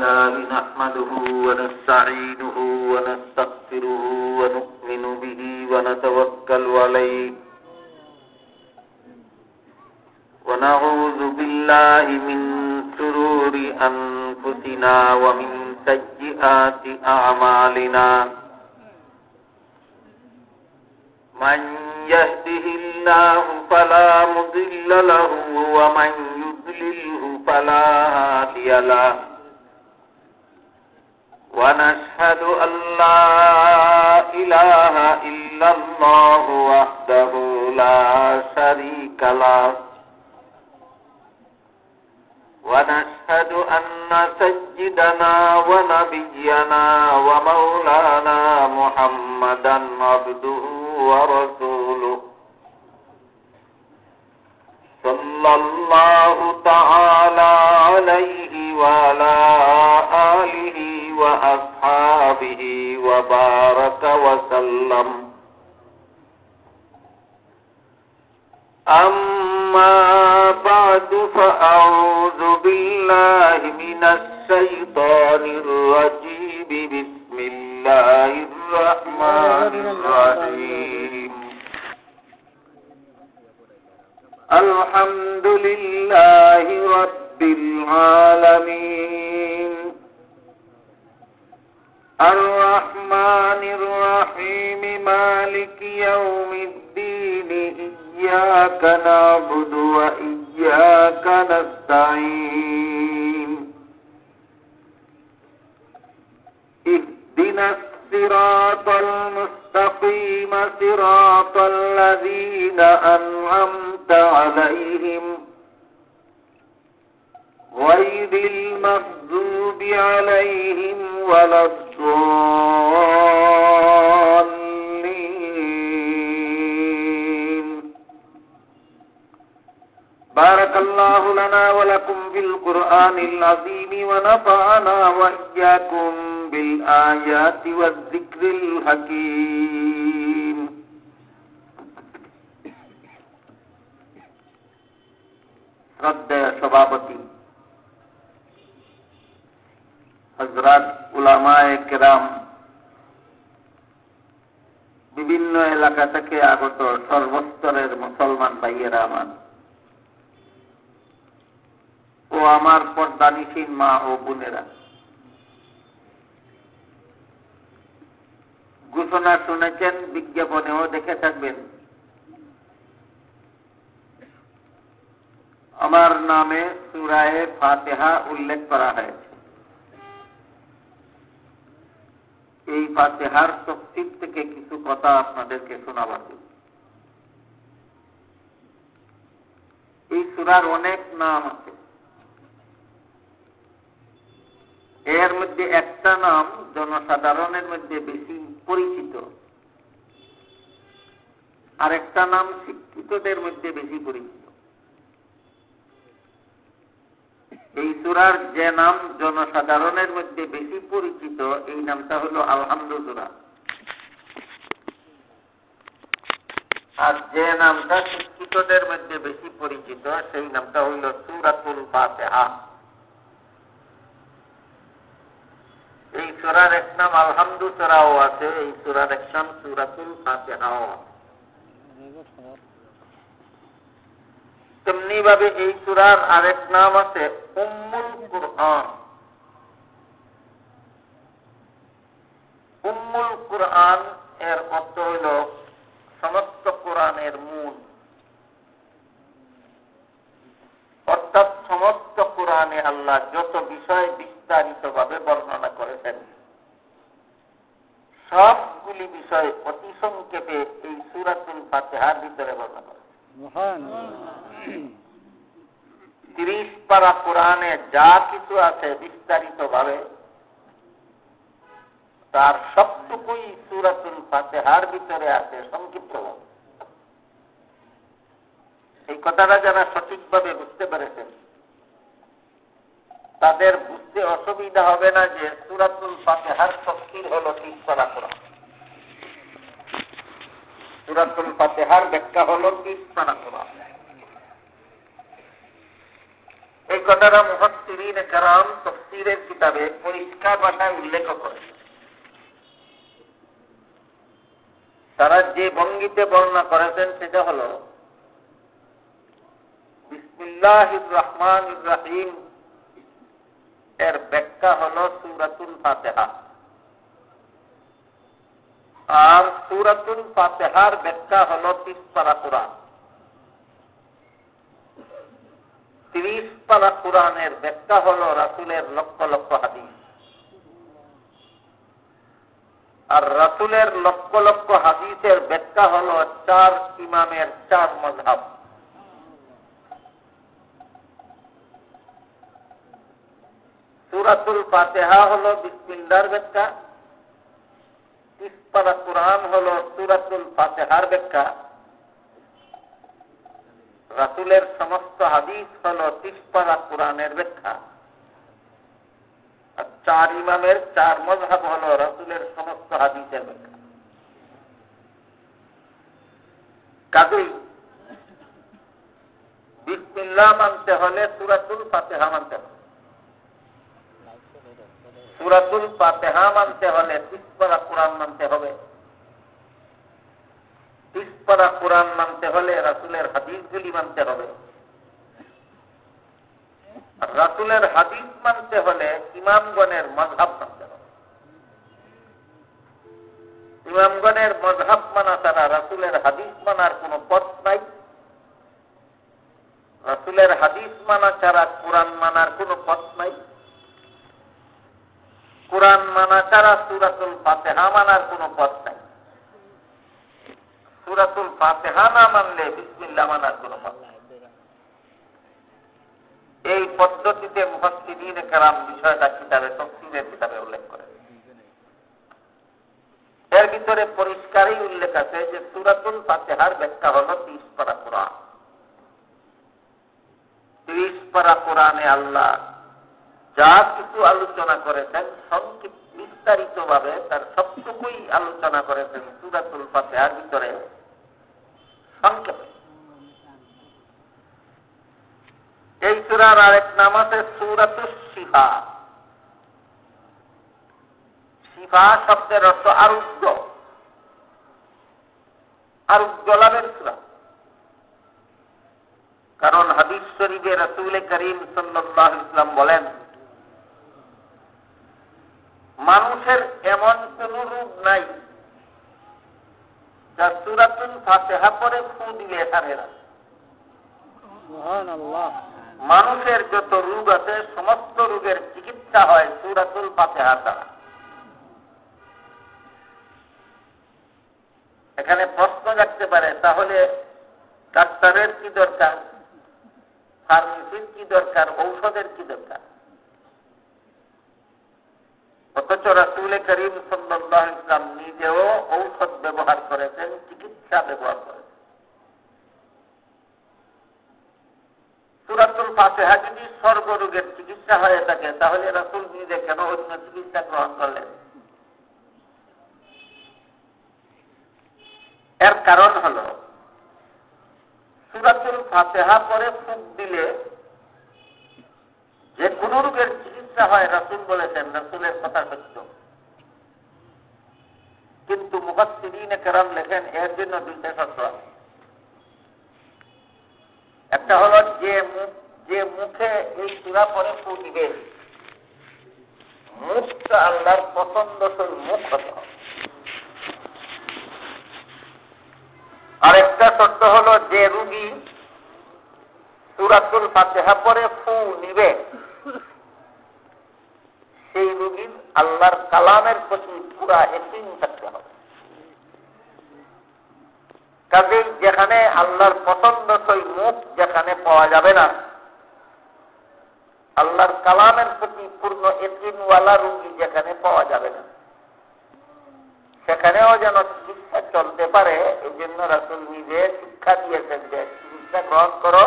لله نحمده ونستعينه ونستغفره ونؤمن به ونتوكل عليه ونعوذ بالله من شرور أنفسنا ومن سيئات أعمالنا من يهده الله فلا مضل له ومن يضلله فلا هادي له ونشهد أن لا إله إلا الله وحده لا شريك له ونشهد أن سيدنا ونبينا ومولانا محمدا عبده ورسوله صلى الله تعالى عليه وعلى آله وأصحابه وبارك وسلم أما بعد فأعوذ بالله من الشيطان الرجيم بسم الله الرحمن الرحيم الحمد لله رب العالمين الرحمن الرحيم مالك يوم الدين إياك نعبد وإياك نستعين اهدنا الصراط المستقيم صراط الذين أنعمت عليهم غير المغضوب عليهم ولا الضالين بارك الله لنا ولكم بالقرآن العظيم ونفعنا وإياكم بالآيات والذكر الحكيم শ্রদ্ধেয় সভাপতি হযরত উলামায়ে কেরাম, বিভিন্ন এলাকা থেকে আগত সর্বস্তরের মুসলমান ভাইয়েরা আমার ও আমার পর্দানিসীন মা ও বোনেরা, ঘোষণা শুনেছেন, বিজ্ঞাপনেও দেখে থাকবেন, আমার নামে সূরায়ে ফাতিহা উল্লেখ করা হয়েছে। এই ফাতিহার তাফসীর থেকে কিছু কথা আপনাদেরকে শোনাবার জন্য। এই সূরার অনেক নাম আছে, এর মধ্যে একটা নাম জনসাধারণের মধ্যে বেশি পরিচিত, আর একটা নাম শিক্ষিতদের মধ্যে বেশি পরিচিত। এই সূরার যে নাম জনসাধারণের মধ্যে বেশি পরিচিত, এই নামটা হলো আলহামদু সূরা, আর যে নামটা শিক্ষিতদের মধ্যে বেশি পরিচিত সেই নামটা হলো সূরাতুল ফাতিহা। এই সূরার এক নাম আলহামদু সূরাও আছে, এই সূরার এক নাম সূরাতুল ফাতিহাও আছে। তেমনি ভাবে এই সূরার আরেক নাম আছে উম্মুল কুরআন। উম্মুল কুরআন এর অর্থ হইল সমস্ত কোরআনের মূল, অর্থাৎ সমস্ত কোরআনে আল্লাহ যত বিষয় বিস্তারিতভাবে বর্ণনা করেছেন, সবগুলি বিষয় অতি সংক্ষেপে এই সূরাতুল ফাতিহার ভিতরে বর্ণনা করেছেন। 30 পারা কোরআনে যা কিছু আছে বিস্তারিতভাবে, তার সবটুকুই সূরাতুল ফাতিহার ভিতরে আছে সংক্ষিপ্তভাবে। এই কথাটা যারা সঠিকভাবে বুঝতে পেরেছেন তাদের বুঝতে অসুবিধা হবে না যে সূরাতুল ফাতিহার তাফসীর হলো 30 পারা কোরআন। সূরাতুল ফাতিহার ব্যাখ্যা হলো 30 পারা কোরআন। এই কথাটা মুফাসসিরিন কেরাম তাফসীরের কিতাবে পরিষ্কার ভাষায় উল্লেখ করে। তারা যে ভঙ্গিতে বর্ণনা করেছেন সেটা হলো বিসমিল্লাহির রহমানির রহিম এর ব্যাখ্যা হলো সূরাতুল ফাতিহা, আর সূরাতুল ফাতিহার ব্যাখ্যা হলো 30 পারা কোরআন। 30 পারা কোরআনের ব্যাখ্যা হলো রাসূলের লক্ষ লক্ষ হাদিস, আর রাসূলের লক্ষ লক্ষ হাদিসের ব্যাখ্যা হলো 4 ইমামের 4 মাযহাব। সূরাতুল ফাতিহা হলো বিসমিল্লাহর ব্যাখ্যা, 30 পারা কোরআন হলো সূরাতুল ফাতিহার ব্যাখ্যা, রাসূলের সমস্ত হাদিস হলো 30 পারা কোরআনের ব্যাখ্যা, আর 4 ইমামের 4 মাযহাব হলো রাসূলের সমস্ত হাদিসের ব্যাখ্যা। কাজেই বিসমিল্লাহ মানতে হলে সূরাতুল ফাতিহা মানতে হবে। সূরাতুল ফাতিহা মানতে হলে 30 পারা কোরআন মানতে হবে। 30 পারা কোরআন মানতে হলে রাসূলের হাদিসগুলি মানতে হবে। আর রাসূলের হাদিস মানতে হলে ইমামগণের মাযহাব মানতে হবে। ইমামগণের মাযহাব মানা ছাড়া রাসূলের হাদিস মানার কোনো পথ নাই। রাসূলের হাদিস মানা ছাড়া কোরআন মানার কোনো পথ নাই। কোরআন মানা ছাড়া সূরাতুল ফাতিহা মানার কোনো পথ নাই। সূরাতুল ফাতিহা না মানলে বিসমিল্লাহ মানার কোনো পথ নাই। এই পদ্ধতিতে মুফাসসিরিন কেরাম বিষয়টা কিতাবে তাফসীরের কিতাবে উল্লেখ করেন। এর ভিতরে পরিষ্কারই উল্লেখ আছে যে সূরাতুল ফাতিহার ব্যাখ্যা হলো 30 পারা কোরআন। 30 পারা কোরআনে আল্লাহ যা কিছু আলোচনা করেছেন সংক্ষিপ্ত বিস্তারিতভাবে তার সবটুকুই আলোচনা করেছেন সূরাতুল ফাতিহার ভিতরে সংক্ষেপে। এই সূরার আরেক নাম আছে সূরাতুশ শিফা। শিফা শব্দের অর্থ আরোগ্য, আরোগ্য লাভের সূরা। কারণ হাদিস শরীফে রাসূল করিম সাল্লাল্লাহু আলাইহি ওয়াসাল্লাম বলেন, মানুষের এমন কোন রোগ নাই যা সূরাতুল ফাতিহা পড়ে ফু দিলে সারে না। সুবহানাল্লাহ। মানুষের যত রোগ আছে সমস্ত রোগের চিকিৎসা হয় সূরাতুল ফাতিহা দ্বারা। এখানে প্রশ্ন জাগতে পারে, তাহলে ডাক্তারের কি দরকার, ফার্মেসির কি দরকার, ঔষধের কি দরকার? অথচ রাসূল করিম সাল্লাল্লাহু আলাইহি ওয়াসাল্লাম নিজেও ঔষধ ব্যবহার করেছেন, চিকিৎসা ব্যবহার করেছেন। সূরাতুল ফাতিহা যদি সর্বরোগের চিকিৎসা হয়ে থাকে, তাহলে রাসূল নিজে কেন অন্য চিকিৎসা গ্রহণ করলেন? এর কারণ হলো সূরাতুল ফাতিহা পরে ফুঁক দিলে যে কোন রোগের চিকিৎসা হয় রাসূল বলেছেন, রাসূলের কথা সত্য। কিন্তু মুফাসসিরিন কেরাম লেখেন এর জন্য দুইটা শর্ত আছে। একটা হলো যে মুখে এই সূরা পরে ফুঁক দিবে, মুখটা আল্লাহর পছন্দসই মুখ হতে হবে। আরেকটা শর্ত হলো যে রোগী সূরাতুল ফাতিহা পরে ফু নিবে, সেই রোগীর আল্লাহর কালামের প্রতি পুরা ইয়াকিন থাকতে হবে। কাজেই যেখানে আল্লাহর পছন্দসই মুখ যেখানে পাওয়া যাবে না, আল্লাহর কালামের প্রতি পূর্ণ ইয়াকিনওয়ালা রোগী যেখানে পাওয়া যাবে না, সেখানেও যেন চিকিৎসা চলতে পারে। এই জন্য রাসূল নিজে শিক্ষা দিয়েছেন যে চিকিৎসা গ্রহণ করো,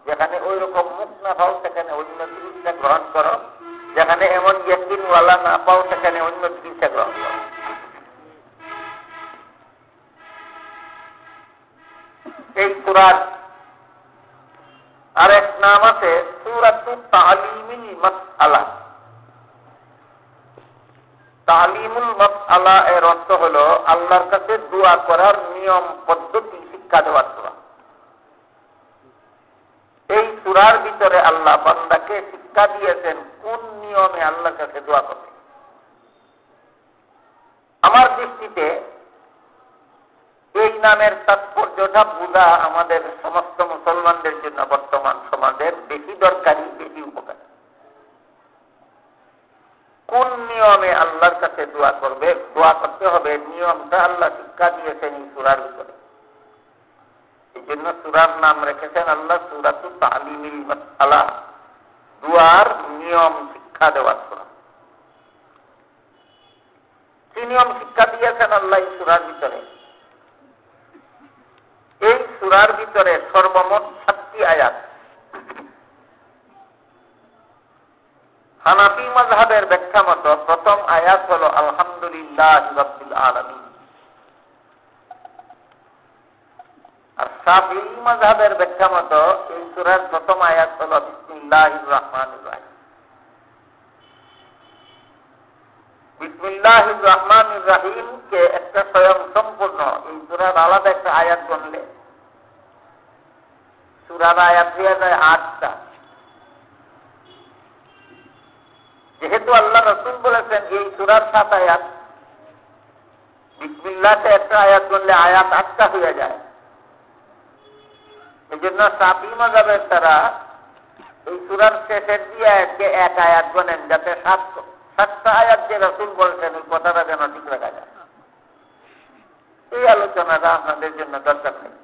যেখানে ওই রকম মুখ না পাও সেখানে অন্য চিকিৎসা গ্রহণ করো, যেখানে এমন ইয়াকিনওয়ালা না পাও সেখানে অন্য চিকিৎসা গ্রহণ করো। এই সূরার আরেক নাম আছে সূরাত সূরাতু তালিমিল মাসআলা। তালিমুল মাসআলা এর অর্থ হলো আল্লাহর কাছে দোয়া করার নিয়ম পদ্ধতি শিক্ষা দেওয়ার সূরা। এই সূরার ভিতরে আল্লাহ বান্দাকে শিক্ষা দিয়েছেন কোন নিয়মে আল্লাহর কাছে দোয়া করবে। আমার দৃষ্টিতে এই নামের তাৎপর্যটা বোঝা আমাদের সমস্ত মুসলমানদের জন্য বর্তমান সমাজের বেশি দরকারি, বেশি উপকারী। কোন নিয়মে আল্লাহর কাছে দোয়া করবে, দোয়া করতে হবে, নিয়মটা আল্লাহ শিক্ষা দিয়েছেন এই সূরার ভিতরে। এই জন্য সূরার নাম রেখেছেন আল্লাহ সূরাতু তালিমিল মাসআলা, দোয়ার নিয়ম শিক্ষা দেওয়ার সূরা। কি নিয়ম শিক্ষা দিয়েছেন আল্লাহ এই সূরার ভিতরে? এই সূরার ভিতরে সর্বমোট 7টি আয়াত। হানাফি মাযহাবের ব্যাখ্যা মতো প্রথম আয়াত হলো আলহামদুলিল্লাহি রাব্বিল আলামিন, আর শাফিঈ মাযহাবের ব্যাখ্যা মতো এই সূরার প্রথম আয়াত হলো বিসমিল্লাহির রহমানির রহিম। বিসমিল্লাহির রহমানির রহিম কে একটা স্বয়ং সম্পূর্ণ এই সূরার আলাদা একটা আয়াত গণলে সূরার আয়াত হয়ে যায় 8টা। যেহেতু আল্লাহ রাসূল বলেছেন এই সূরার 7 আয়াত, বিসমিল্লাহতে একটা আয়াত গণলে আয়াত 8টা হয়ে যায়। এই জন্য শাফিঈ মাযহাবের তারা এই সূরার শেষের দিয়ে আয়াতকে এক আয়াত গণেন, যাতে 7টা আয়াত যে রাসূল বলছেন ওই কথাটা যেন ঠিক রাখা যায়। এই আলোচনাটা আপনাদের জন্য দরকার নেই,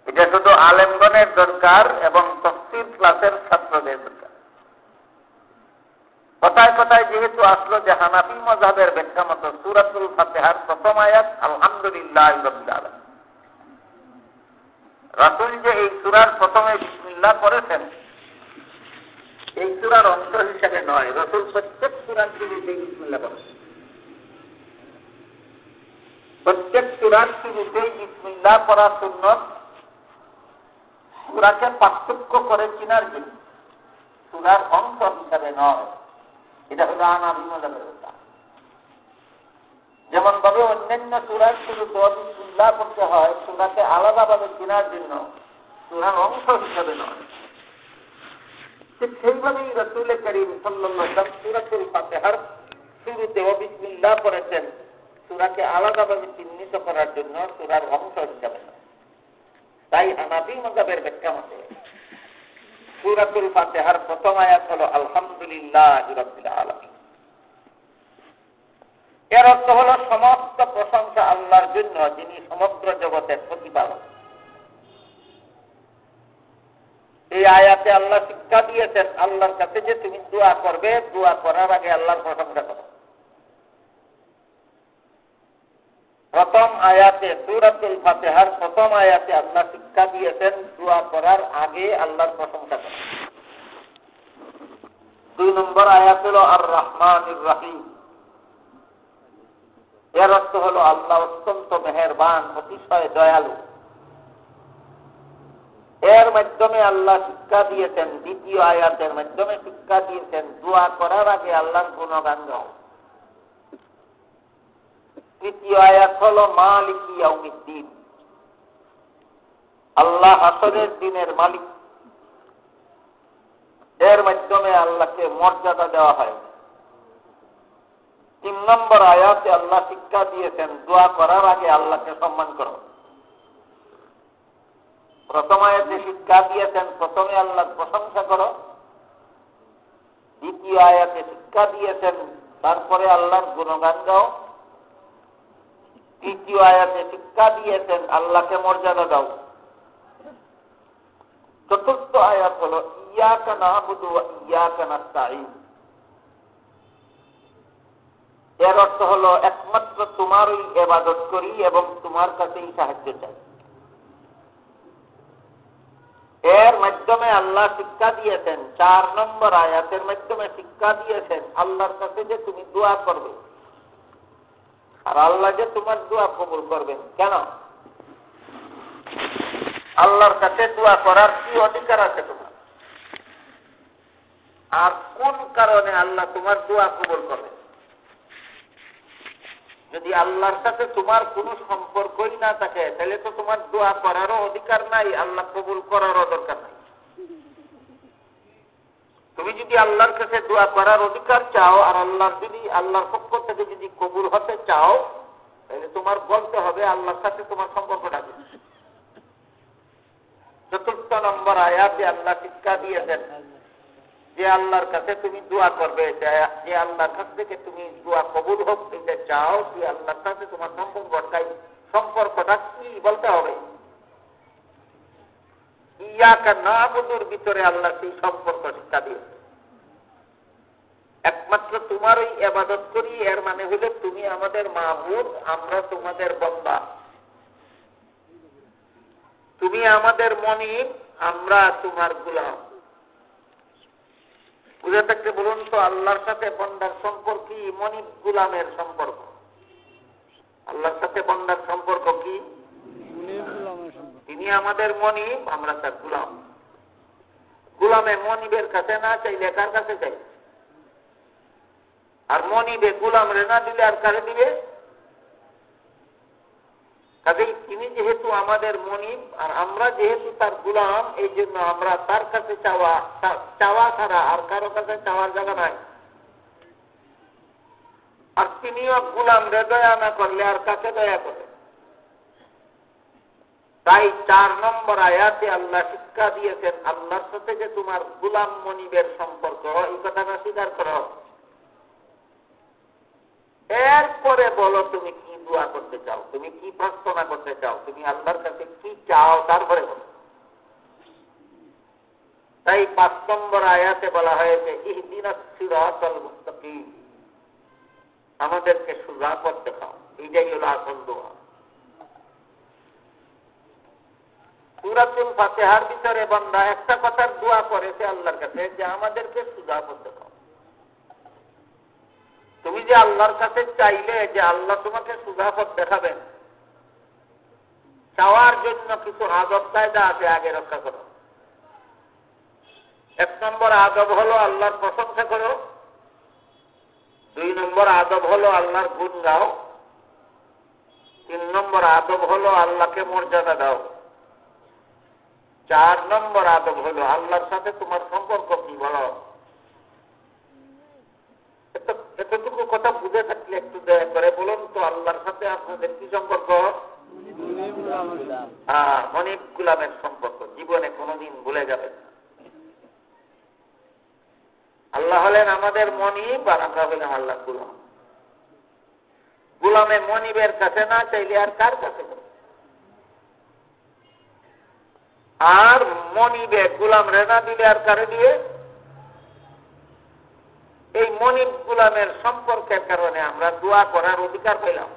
এটা শুধু আলেমগণের দরকার এবং তাফসীর ক্লাসের ছাত্রদের দরকার। কথায় কথায় যেহেতু আসলো যে হানাফি মাযহাবের ব্যাখ্যা মতো সূরাতুল ফাতিহার প্রথম আয়াত আলহামদুলিল্লাহি রাব্বিল আলামিন। রাসূল যে এই সূরার প্রথমে বিসমিল্লাহ করেছেন এই সূরার অংশ হিসেবে নয়, রাসূল প্রত্যেক সূরার শুরুতেই বিসমিল্লাহ করেছেন। প্রত্যেক সূরার শুরুতেই বিসমিল্লাহ পড়া সুন্নাত, সূরাকে পার্থক্য করে চিনার জন্য, সূরার অংশ হিসেবে নয়। এটা হলো হানাফি মাযহাবের কথা। যেমন ভাবে অন্যান্য সূরার শুরুতে বিসমিল্লাহ পড়তে হয়, সূরাকে আলাদাভাবে চিনার জন্য, সূরার অংশ হিসেবে নয়। ঠিক সেইভাবেই রাসূল কারীম সাল্লাল্লাহু আলাইহি ওয়াসাল্লাম সূরাতুল ফাতিহার শুরুতে বিসমিল্লাহ পড়েছেন, সূরাকে আলাদাভাবে চিহ্নিত করার জন্য, সূরার অংশ হিসেবে নয়। তাই হানাফি মাযহাবের ব্যাখ্যা মতে সূরাতুল ফাতিহার প্রথম আয়াত হলো আলহামদুলিল্লাহি রাব্বিল আলামিন। এর অর্থ হলো সমস্ত প্রশংসা আল্লাহর জন্য, যিনি সমগ্র জগতের প্রতিপালক। এই আয়াতে আল্লাহ শিক্ষা দিয়েছেন আল্লাহর কাছে যে তুমি দোয়া করবে, দোয়া করার আগে আল্লাহর প্রশংসা করো। প্রথম আয়াতে সূরাতুল ফাতিহার প্রথম আয়াতে আল্লাহ শিক্ষা দিয়েছেন দোয়া করার আগে আল্লাহর প্রশংসা করো। 2 নম্বর আয়াত হলো আর রহমানির রহিম। এর অর্থ হলো আল্লাহ অত্যন্ত মেহেরবান, অতিশয় দয়ালু। এর মাধ্যমে আল্লাহ শিক্ষা দিয়েছেন, দ্বিতীয় আয়াতের মাধ্যমে শিক্ষা দিয়েছেন দোয়া করার আগে আল্লাহর গুণগান গাও। তৃতীয় আয়াত হলো মালিকি ইয়াউমিদ্দিন, আল্লাহ হাসরের দিনের মালিক। এর মাধ্যমে আল্লাহকে মর্যাদা দেওয়া হয়। 3 নম্বর আয়াতে আল্লাহ শিক্ষা দিয়েছেন দোয়া করার আগে আল্লাহকে সম্মান করো। প্রথম আয়াতে শিক্ষা দিয়েছেন প্রথমে আল্লাহর প্রশংসা করো। দ্বিতীয় আয়াতে শিক্ষা দিয়েছেন তারপরে আল্লাহর গুণগান গাও। তৃতীয় আয়াতে শিক্ষা দিয়েছেন আল্লাহকে মর্যাদা দাও। চতুর্থ আয়াত হলো ইয়াকা না'বুদু ওয়া ইয়াকা নাস্তাঈন। এর অর্থ হলো একমাত্র তোমারই ইবাদত করি এবং তোমার কাছেই সাহায্য চাই। এর মাধ্যমে আল্লাহ শিক্ষা দিয়েছেন 4 নম্বর আয়াতের মাধ্যমে শিক্ষা দিয়েছেন আল্লাহর কাছে যে তুমি দোয়া করবে, আর আল্লাহ যে তোমার দোয়া কবুল করবেন। কেন? আল্লাহর কাছে দোয়া করার কি অধিকার আছে তোমার? আর কোন কারণে আল্লাহ তোমার দোয়া কবুল করবে। যদি আল্লাহর সাথে তোমার কোনো সম্পর্কই না থাকে তাহলে তো তোমার দোয়া করারও অধিকার নাই, আল্লাহ কবুল করারও দরকার নাই। তুমি যদি আল্লাহর কাছে দোয়া করার অধিকার চাও আর আল্লাহর পক্ষ থেকে যদি কবুল হতে চাও তাহলে তোমার বলতে হবে আল্লাহর সাথে তোমার সম্পর্কটা কি। ৪র্থ নম্বর আয়াতে আল্লাহ শিক্ষা দিয়েছেন যে আল্লাহর কাছে তুমি দোয়া করবে, যে আল্লাহর কাছ থেকে তুমি দোয়া কবুল হোক দিতে চাও, যে আল্লাহর সাথে তোমার সম্পর্কটা কি বলতে হবে। ইয়াকা নাবুদুর ভিতরে আল্লাহ সেই সম্পর্ক শিক্ষা দিয়েছে। একমাত্র তোমারই ইবাদত করি, এর মানে হলো তুমি আমাদের মাবুদ, আমরা তোমাদের বান্দা। তুমি আমাদের মনিব, আমরা তোমার গোলাম। বুঝে থাকতে বলুন তো আল্লাহর সাথে বান্দার সম্পর্ক কি? মনিব গোলামের সম্পর্ক। আল্লাহর সাথে বান্দার সম্পর্ক কি? তিনি আমাদের মনিব, আমরা তার গোলাম। গোলামে মনিবের কাছে না চাইলে কার কাছে চাই? আর মনিবে গোলাম রে না দিলে আর কারে দিবে? কাজেই তিনি যেহেতু আমাদের মনিব আর আমরা যেহেতু তার গোলাম, এই জন্য আমরা তার কাছে চাওয়া ছাড়া আর কারো কাছে চাওয়ার জায়গা নাই। আর তিনিও গোলাম রে দয়া না করলে আর কাকে দয়া করে? তাই ৪ নম্বর আয়াতে আল্লাহ শিক্ষা দিয়েছেন আল্লাহর সাথে যে তোমার গোলাম মনিবের সম্পর্ক, এই কথাটা স্বীকার করো। এরপরে বলো তুমি কি দোয়া করতে চাও, তুমি কি প্রার্থনা করতে চাও, তুমি আল্লাহর কাছে কি চাও, তারপরে বলো। তাই ৫ নম্বর আয়াতে বলা হয়েছে ইহদিনাস সিরাতাল মুস্তাকিম, আমাদেরকে সোজা পথ দেখাও। এইটাই হলো আসল দোয়া। সূরাতুল ফাতিহার ভিতরে বান্দা একটা কথার দোয়া করেছে আল্লাহর কাছে যে আমাদেরকে সোজা পথ দেখাও। তুমি যে আল্লাহর কাছে চাইলে যে আল্লাহ তোমাকে সোজা পথ দেখাবেন, চাওয়ার জন্য কিছু আদব কায়দা আছে, আগে রক্ষা করো। ১ নম্বর আদব হলো আল্লাহর প্রশংসা করো। ২ নম্বর আদব হলো আল্লাহর গুণ গাও। ৩ নম্বর আদব হলো আল্লাহকে মর্যাদা দাও। ৪ নম্বর আদব হলো আল্লাহর সাথে তোমার সম্পর্ক কি বলো। এতটুকু কথা বুঝে থাকলে একটু দয়া করে বলুন তো আল্লাহর সাথে আপনাদের কি সম্পর্ক? মনিব গোলামের সম্পর্ক। জীবনে কোনোদিন ভুলে যাবেন না। আল্লাহ হলেন আমাদের মনিব আর আমরা হলাম আল্লাহ গোলাম। গোলামে মনিবের কাছে না চাইলে আর কার কাছে? আর মনিবে গোলাম রেনা দিলে আর কারে দিবে? এই মনিব গোলামের সম্পর্কের কারণে আমরা দোয়া করার অধিকার পেলাম।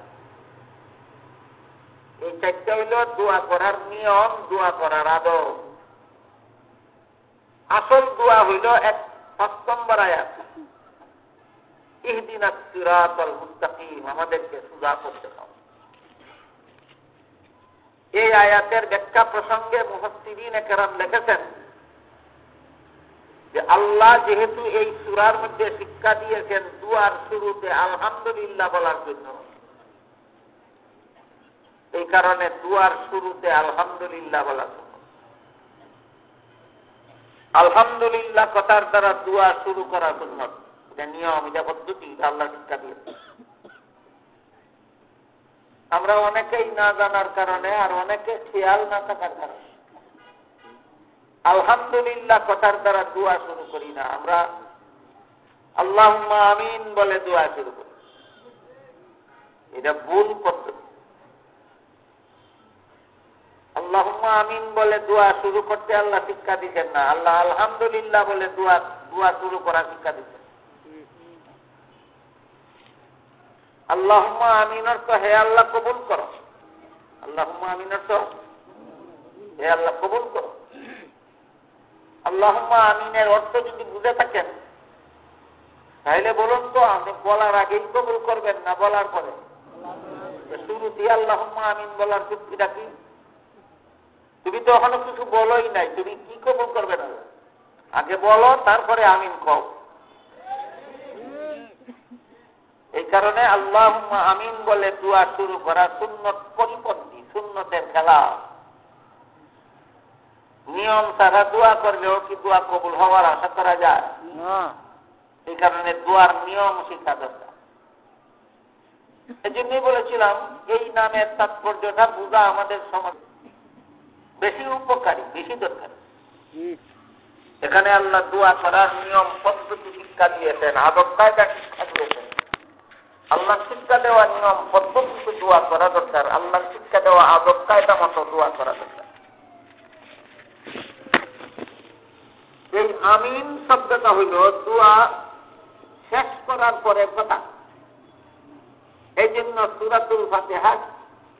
এই ৪টা হইল দোয়া করার নিয়ম, দোয়া করার আদব। আসল দোয়া হইল ৫ নম্বর আয়াত ইহদিনাস সিরাতাল মুস্তাকিম, আমাদেরকে সোজা পথ দেখাও। এই আয়াতের ব্যাখ্যা প্রসঙ্গে মুফাসসিরিনে কেরাম লিখেছেন যে আল্লাহ যেহেতু এই সূরার মধ্যে শিক্ষা দিয়েছেন দুয়ার শুরুতে আলহামদুলিল্লাহ বলার জন্য, এই কারণে দুয়ার শুরুতে আলহামদুলিল্লাহ বলা। আলহামদুলিল্লাহ কথার দ্বারা দুয়া শুরু করা সুন্নাত। এটা নিয়ম, এটা পদ্ধতি, আল্লাহ শিক্ষা দিয়েছে। আমরা অনেকেই না জানার কারণে আর অনেকে খেয়াল না থাকার কারণে আলহামদুলিল্লাহ কথার দ্বারা দোয়া শুরু করি না। আমরা আল্লাহুম্মা আমিন বলে দোয়া শুরু করি। এটা ভুল পদ্ধতি। আল্লাহুম্মা আমিন বলে দোয়া শুরু করতে আল্লাহ শিক্ষা দিচ্ছেন না। আল্লাহ আলহামদুলিল্লাহ বলে দোয়া শুরু করা শিক্ষা দিচ্ছেন। আল্লাহুম্মা আমিন অর্থ হে আল্লাহ কবুল করো। আল্লাহুম্মা আমিন অর্থ হে আল্লাহ কবুল করো। আল্লাহুম্মা আমিনের অর্থ যদি বুঝে থাকেন তাহলে বলুন তো আপনি বলার আগেই কবুল করবেন না বলার পরে? শুরুতে আল্লাহুম্মা আমিন বলার যুক্তিটা কি? তুমি তো এখনো কিছু বলোই নাই, তুমি কি কবুল করবে না? আগে বলো, তারপরে আমিন কও। এই কারণে আল্লাহুম্মা আমিন বলে দোয়া শুরু করা সুন্নত পরিপন্থী, সুন্নতের খেলা। নিয়ম ছাড়া দোয়া করলেও কি দোয়া কবুল হওয়ার আশা করা যায় না। এই কারণে দোয়ার নিয়ম শিক্ষা দরকার। এই জন্যই বলেছিলাম এই নামের তাৎপর্যটা বোঝা আমাদের সমাজ বেশি উপকারী, বেশি দরকারি। এখানে আল্লাহ দোয়া করার নিয়ম পদ্ধতি শিক্ষা দিয়েছেন, আদব কায়দা শিক্ষা দিয়েছেন। আল্লাহ শিক্ষা দেওয়া নিয়ম পদ্ধতিতে দোয়া করা দরকার, আল্লাহ শিক্ষা দেওয়া আদব কায়দা মতো দোয়া করা দরকার। এই আমিন শব্দটা হইল দোয়া শেষ করার পরে কথা। এই জন্য সূরাতুল ফাতিহা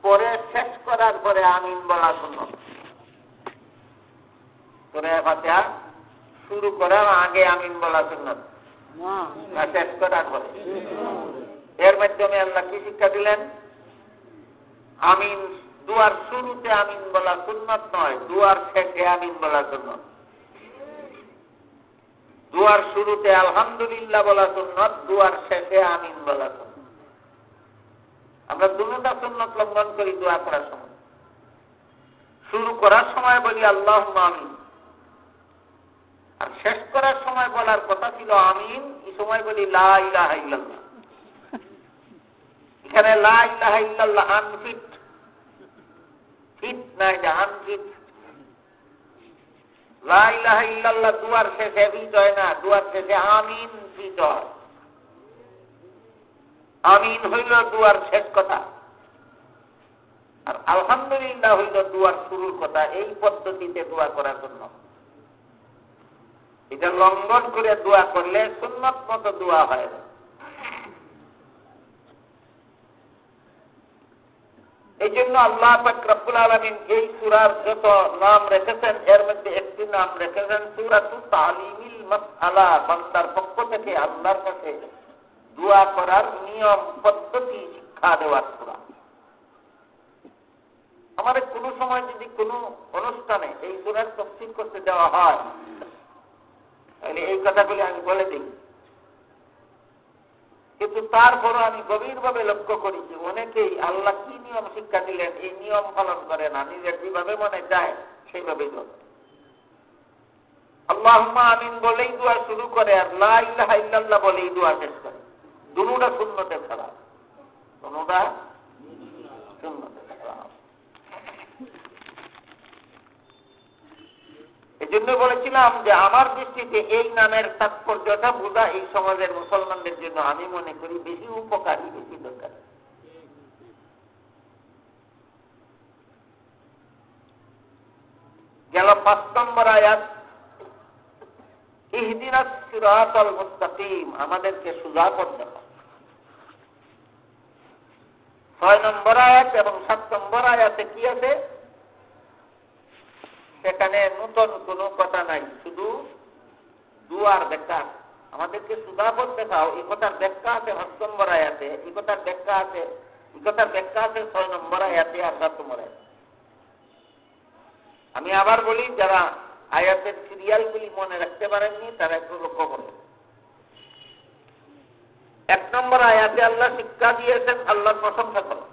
পরে শেষ করার পরে আমিন বলা সুন্নাত। সূরা ফাতিহা শুরু করার আগে আমিন বলা সুন্নাত না শেষ করার পরে? এর মাধ্যমে আল্লাহ কি শিক্ষা দিলেন? আমিন দুয়ার শুরুতে আমিন বলা সুন্নাত নয়, দুয়ার শেষে আমিন বলা সুন্নাত। দুয়ার শুরুতে আলহামদুলিল্লাহ বলা সুন্নাত, দুয়ার শেষে আমিন বলা সুন্নাত। আমরা দুটা সুন্নাত লঙ্ঘন করি দোয়া করার সময়। শুরু করার সময় বলি আল্লাহুম্মা আমিন, আর শেষ করার সময় বলার কথা ছিল আমিন, এই সময় বলি লা ইলাহা ইল্লাল্লাহ। এখানে লা ইলাহা ইল্লাল্লাহ আনফিট, ফিট না, এটা আনফিট। লা ইলাহা ইল্লাল্লাহ দুয়ার শেষে ফিট হয় না, দুয়ার শেষে আমিন ফিট হয়। আমিন হইল দুয়ার শেষ কথা, আর আলহামদুলিল্লাহ হইল দুয়ার শুরুর কথা। এই পদ্ধতিতে দোয়া করার জন্য এটা লঙ্ঘন করে দোয়া করলে সুন্নত মতো দোয়া হয় না। এই জন্য আল্লাহ পাক রব্বুল আলামিন এই সূরার যত নাম রেখেছেন এর মধ্যে একটি নাম রেখেছেন সূরাতুত তালিমিল মাসআলা, বান্দার পক্ষ থেকে আল্লাহর কাছে দোয়া করার নিয়ম পদ্ধতি শিক্ষা দেওয়ার সূরা। আমাদের কোনো সময় যদি কোনো অনুষ্ঠানে এই সূরার তাফসীর করতে দেওয়া হয় তাহলে এই কথাগুলি আমি বলে দিই, কিন্তু তারপরও আমি গভীরভাবে লক্ষ্য করি যে অনেকেই আল্লাহ কি নিয়ম শিক্ষা দিলেন এই নিয়ম পালন করে না, নিজের যেভাবে মনে যায় সেইভাবেই চলে। আল্লাহুম্মা আমিন বলেই দোয়া শুরু করে আর লা ইলাহা ইল্লাল্লাহ বলেই দোয়া শেষ করে। দুটোটা সুন্নতের খেলা, দুটোটা সুন্নতের খেলা। এই জন্য বলেছিলাম যে আমার দৃষ্টিতে এই নামের তাৎপর্যটা বোঝা এই সমাজের মুসলমানদের জন্য আমি মনে করি বেশি উপকারী, বেশি দরকারি। গেল ৫ নম্বর আয়াত, ইহদিনাস সিরাতাল মুস্তাকিম, আমাদেরকে সোজা পথ দেখাও। ৬ নম্বর আয়াত এবং ৭ নম্বর আয়াতে কি আছে? সেখানে নতুন কোনো কথা নাই, শুধু দুয়ার ব্যাখ্যা। আমাদেরকে সোজা পথ দেখাও, এই কথার ব্যাখ্যা আছে ৫ নম্বর আয়াতে, এই কথার ব্যাখ্যা আছে, এই কথার ব্যাখ্যা আছে ৬ নম্বর আয়াতে আর ৭ নম্বর আয়াতে। আমি আবার বলি, যারা আয়াতের সিরিয়ালগুলি মনে রাখতে পারেননি তারা একটু লক্ষ্য করুন। ১ নম্বর আয়াতে আল্লাহ শিক্ষা দিয়েছেন আল্লাহর প্রশংসা করো।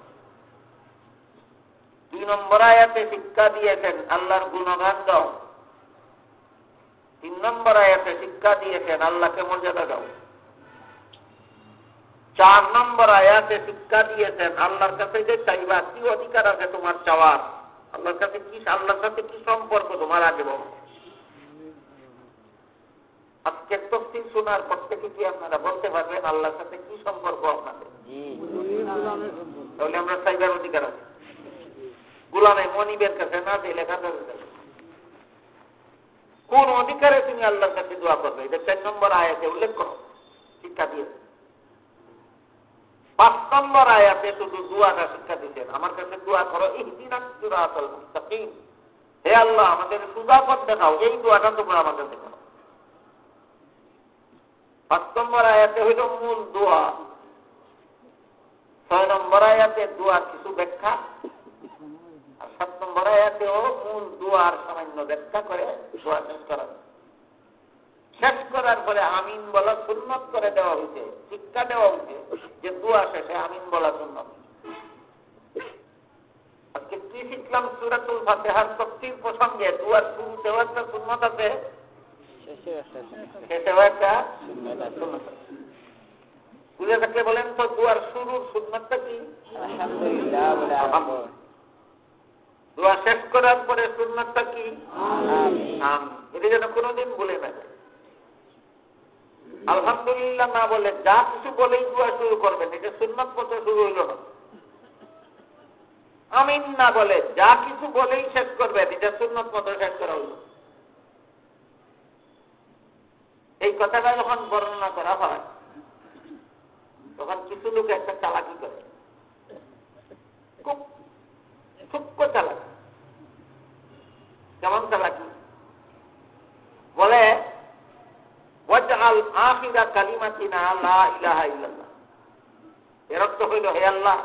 ২ নম্বর আয়াতে শিক্ষা দিয়েছেন আল্লাহর গুণগান গাও। ৩ নম্বর আয়াতে শিক্ষা দিয়েছেন আল্লাহকে মর্যাদা দাও। ৪ নম্বর আয়াতে শিক্ষা দিয়েছেন আল্লাহর কাছে যে চাইবা, কি অধিকার আছে তোমার চাওয়ার, আল্লাহর কাছে কি, আল্লাহর সাথে কি সম্পর্ক তোমার আগে বলো। আজকে তাফসীর শোনার প্রত্যেকে কি আপনারা বলতে পারবেন আল্লাহর সাথে কি সম্পর্ক আপনাদের? তাহলে আমরা চাইবার অধিকার আছে। গোলামে মনিবের কাছে না যে লেখা থাকবে কোন অধিকারে তুমি আল্লাহর কাছে দোয়া করবে, এটা ৪ নম্বর আয়াতে উল্লেখ করো, শিক্ষা দিয়ে। ৫ নম্বর আয়াতে শুধু দোয়াটা শিক্ষা দিচ্ছেন, আমার কাছে দোয়া করো ইহদিনাস সিরাতাল মুস্তাকিম, হে আল্লাহ আমাদের সোজা পথ দেখাও, এই দোয়াটা তোমরা আমার কাছে করো। ৫ নম্বর আয়াতে হইল মূল দোয়া। ৬ নম্বর আয়াতে দোয়ার কিছু ব্যাখ্যা, আর ৭ নম্বর আয়াতেও মূল দোয়ার সামান্য ব্যাখ্যা করে দোয়া শেষ করা। শেষ করার পরে আমিন বলা সুন্নত করে দেওয়া হয়েছে, শিক্ষা দেওয়া হয়েছে যে দোয়া শেষে আমিন বলা সুন্নত। আজকে কি শিখলাম? সূরাতুল ফাতিহার তাফসীর প্রসঙ্গে দোয়ার শুরুতেও একটা সুন্নত আছে, শেষেও একটা সুন্নত। বুঝে থাকলে বলেন তো দোয়ার শুরুর সুন্নতটা কি? আলহামদুলিল্লাহ। দোয়া শেষ করার পরে সুন্নতটা কি? আমিন। এটা যেন কোনোদিন ভুলে না যায়। আলহামদুলিল্লাহ না বলে যা কিছু বলেই দোয়া শুরু করবেন, এটা সুন্নত মতো শুরু হইল না। আমিন না বলে যা কিছু বলেই শেষ করবেন, এটা সুন্নত মতো শেষ করা হইল। এই কথাটা যখন বর্ণনা করা হয় তখন কিছু লোক একটা চালাকি করে, খুব সূক্ষ্ম চালাকি। কেমন চালাকি? বলে ওয়াজআল আখিরা কালিমাতিনা লা ইলাহা ইল্লাল্লাহ। এর অর্থ হইল, হে আল্লাহ,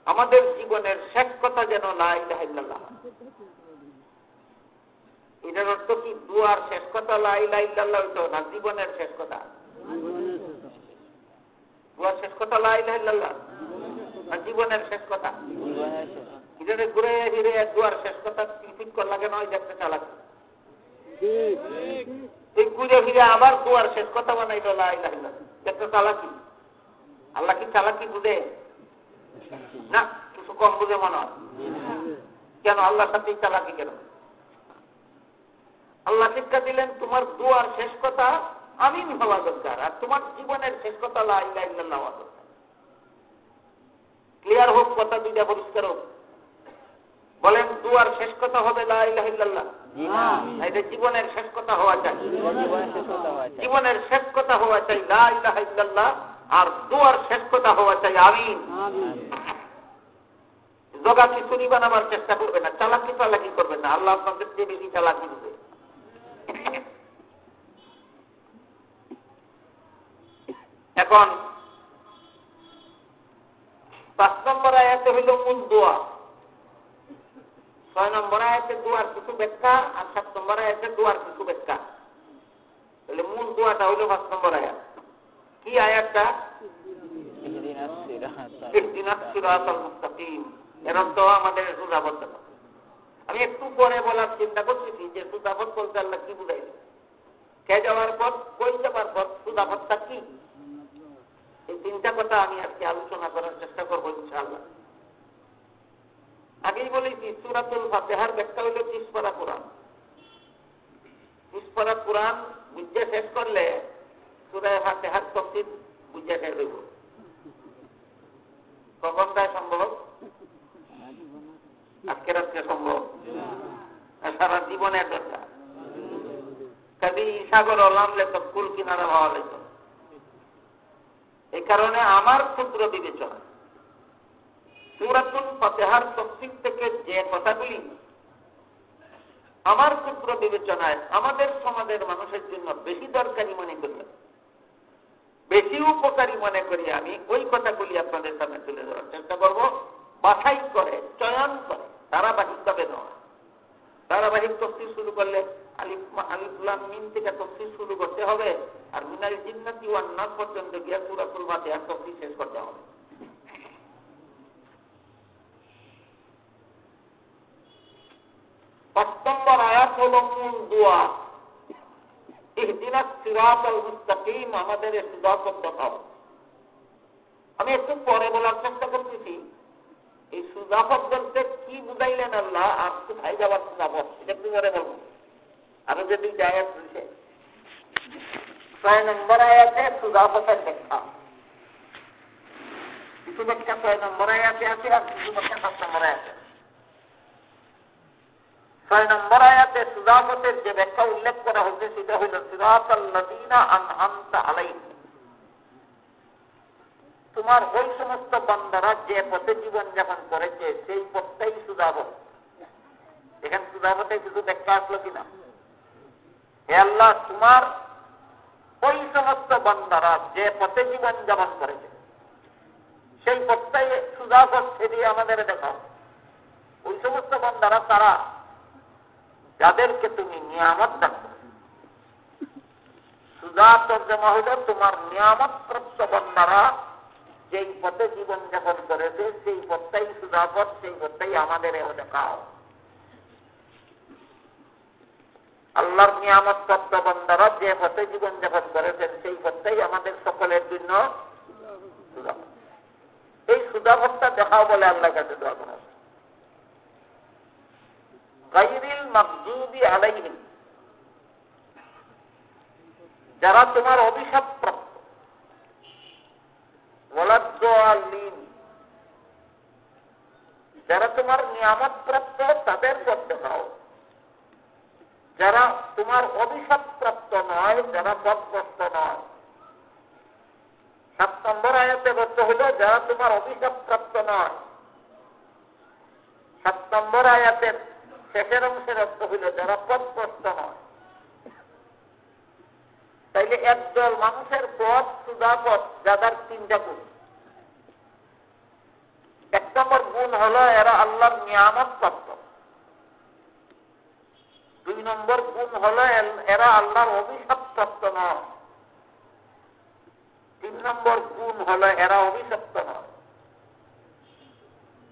আমাদের জীবনের শেষ কথা যেন লা ইলাহা ইল্লাল্লাহ। এটার অর্থ কি দুয়ার শেষ কথা লা ইলাহা ইল্লাল্লাহ হইতো না জীবনের শেষ কথা? দুয়ার শেষ কথা লা ইলাহা ইল্লাল্লাহ না জীবনের শেষ কথা? এটারে ঘুরে ফিরে দুয়ার শেষ কথা ঠিক করলা কেন? ওই একটা চালাকি। এই ঘুরে ফিরে আবার দুয়ার শেষ কথা বানাইল লা ইলাহা ইল্লাল্লাহ, একটা চালাকি। আল্লাহ কি চালাকি বুঝে না? কিছু কম বুঝে মনে হয়। কেন আল্লাহর সাথে চালাকি কেন? আল্লাহ শিক্ষা দিলেন তোমার দুয়ার শেষ কথা আমিন হওয়া দরকার, আর তোমার জীবনের শেষ কথা লা ইলাহা ইল্লাল্লাহ হওয়া দরকার। ক্লিয়ার হোক কথা, দুইটা পরিষ্কার হোক। বলেন দুয়ার শেষ কথা হবে লা ইলাহা ইল্লাল্লাহ, এটা জীবনের শেষ কথা হওয়া চাই। জীবনের শেষ কথা হওয়া চাই লা ইলাহা ইল্লাল্লাহ, আর দুয়ার শেষ কথা হওয়া চাই আমিন। জগা খিচুড়ি বানাবার চেষ্টা করবে না, চালাকি করবেন না। আল্লাহ আপনাদের চেয়ে বেশি চালাকি দিবে। এখন ৫ নম্বর আয়াতে হইল মূল দোয়া, ৬ নম্বর আয়াতে দোয়ার কিছু ব্যাখ্যা, আর ৭ নম্বর আয়াতে দোয়ার কিছু ব্যাখ্যা। তাহলে মূল দোয়াটা হইল ৫ নম্বর আয়াত। কি আয়াতটা? ইহদিনাস সিরাতাল মুস্তাকিম। এর অর্থ আমাদের সুদাবদ্ধতা। আমি একটু পরে বলার চিন্তা করতেছি যে সুদাবদ্ধ বলতে আল্লাহ কি বুঝাইছে, খেয়ে যাওয়ার পর, কই যাবার পর সুদাবদ্ধতা কি। এই 3টা কথা আমি আজকে আলোচনা করার চেষ্টা করবো ইনশাআল্লাহ। আগেই বলেছি সূরাতুল ফাতিহার ব্যাখ্যা হইল 30 পারা কোরআন। 30 পারা কোরআন বুঝে শেষ করলে সূরা ফাতিহার তাফসীর বুঝে শেষ হইব। কখন তাই সম্ভব? আজকে রাত্রে সম্ভব, সারা জীবনের দরকার। কাজে সাগর নামলে তো কুল কিনারা হওয়া যেত। এই কারণে আমার ক্ষুদ্র বিবেচনা সূরাতুল ফাতিহার তাফসীর থেকে যে কথাগুলি আমার ক্ষুদ্র বিবেচনায় আমাদের সমাজের মানুষের জন্য বেশি দরকারি মনে করি, বেশি উপকারী মনে করি, আমি ওই কথাগুলি আপনাদের সামনে তুলে ধরার চেষ্টা করব, বাছাই করে, চয়ন করে, ধারাবাহিকভাবে নয়। ধারাবাহিক তাফসীর শুরু করলে আলিফ লাম মিম থেকে তাফসীর শুরু করতে হবে, আর মিনাল জিন্নাতি ওয়ান নাস পর্যন্ত গিয়ে সূরাতুল ফাতিহার তাফসীর শেষ করতে হবে। ৫ নম্বর আয়াত হল মূল দোয়া, ইহদিনাস সিরাতাল মুস্তাকিম, আমাদের সুদাপথ দেখাও। আমি একটু পরে বলার চেষ্টা করতেছি এই সুদাপথ বলতে কি বুঝাইলেন আল্লাহ, আর কোথায় যাবার সুদাপথ, এটা একটু পরে বলবো। আরো যে 2টা আয়াত রয়েছে, 6 নম্বর আয়াতে সুদাপথের ব্যাখ্যা, কিছু ব্যাখ্যা 6 নম্বর আয়াতে আছে, আর কিছু ব্যাখ্যা 7 নম্বর আয়াতে। 6 নম্বর আয়াতে সুদাপথের যে ব্যাখ্যা উল্লেখ করা হয়েছে সেটা হইল সিরাতাল লাযীনা আনআমতা আলাইহিম, তোমার ওই সমস্ত বান্দারা যে পথে জীবন যাপন করেছে সেই পথটাই সুদাপথ। এখানে সুদাপথে কিছু ব্যাখ্যা আসলো কিনা? হে আল্লাহ, তোমার ওই সমস্ত বান্দারা যে পথে জীবন যাপন করেছে সেই পথটাই সুদাপথ, সেদিকে আমাদের দেখাও। ওই সমস্ত বান্দারা তারা যাদেরকে তুমি নিয়ামত দান করো, সুদা তর্জমা হইল তোমার নিয়ামত প্রাপ্ত বান্দারা যেই পথে জীবনযাপন করেছে সেই পথটাই সুদা পথ, সেই পথটাই আমাদের দেখাও। আল্লাহর নিয়ামত প্রাপ্ত বান্দারা যে পথে জীবনযাপন করেছেন সেই পথটাই আমাদের সকলের জন্য সুদা পথ। এই সুদা পথটা দেখাও বলে আল্লাহর কাছে দোয়া করা। গায়রিল মাগদুবি আলাইহিম, যারা তোমার অভিশাপ প্রাপ্ত, ওয়ালাদ-দাল্লিন, যারা তোমার নিয়ামত প্রাপ্ত তাদের পথ দেখাও। যারা তোমার অভিশাপ প্রাপ্ত নয়, যারা পথভ্রষ্ট নয়। 7 নম্বর আয়াতে বলতে হলো যারা তোমার অভিশাপ প্রাপ্ত নয়। 7 নম্বর আয়াতের শেষের অংশের অর্থ হইল যারা পথভ্রষ্ট নয়। তাইলে একদল মানুষের পথ সুদা পথ, যাদের 3টা গুণ। 1 নম্বর গুণ হলো এরা আল্লাহর নিয়ামত প্রাপ্ত। 2 নম্বর গুণ হলো এরা আল্লাহর অভিশাপ প্রাপ্ত নয়। 3 নম্বর গুণ হলো এরা অভিশপ্ত নয়।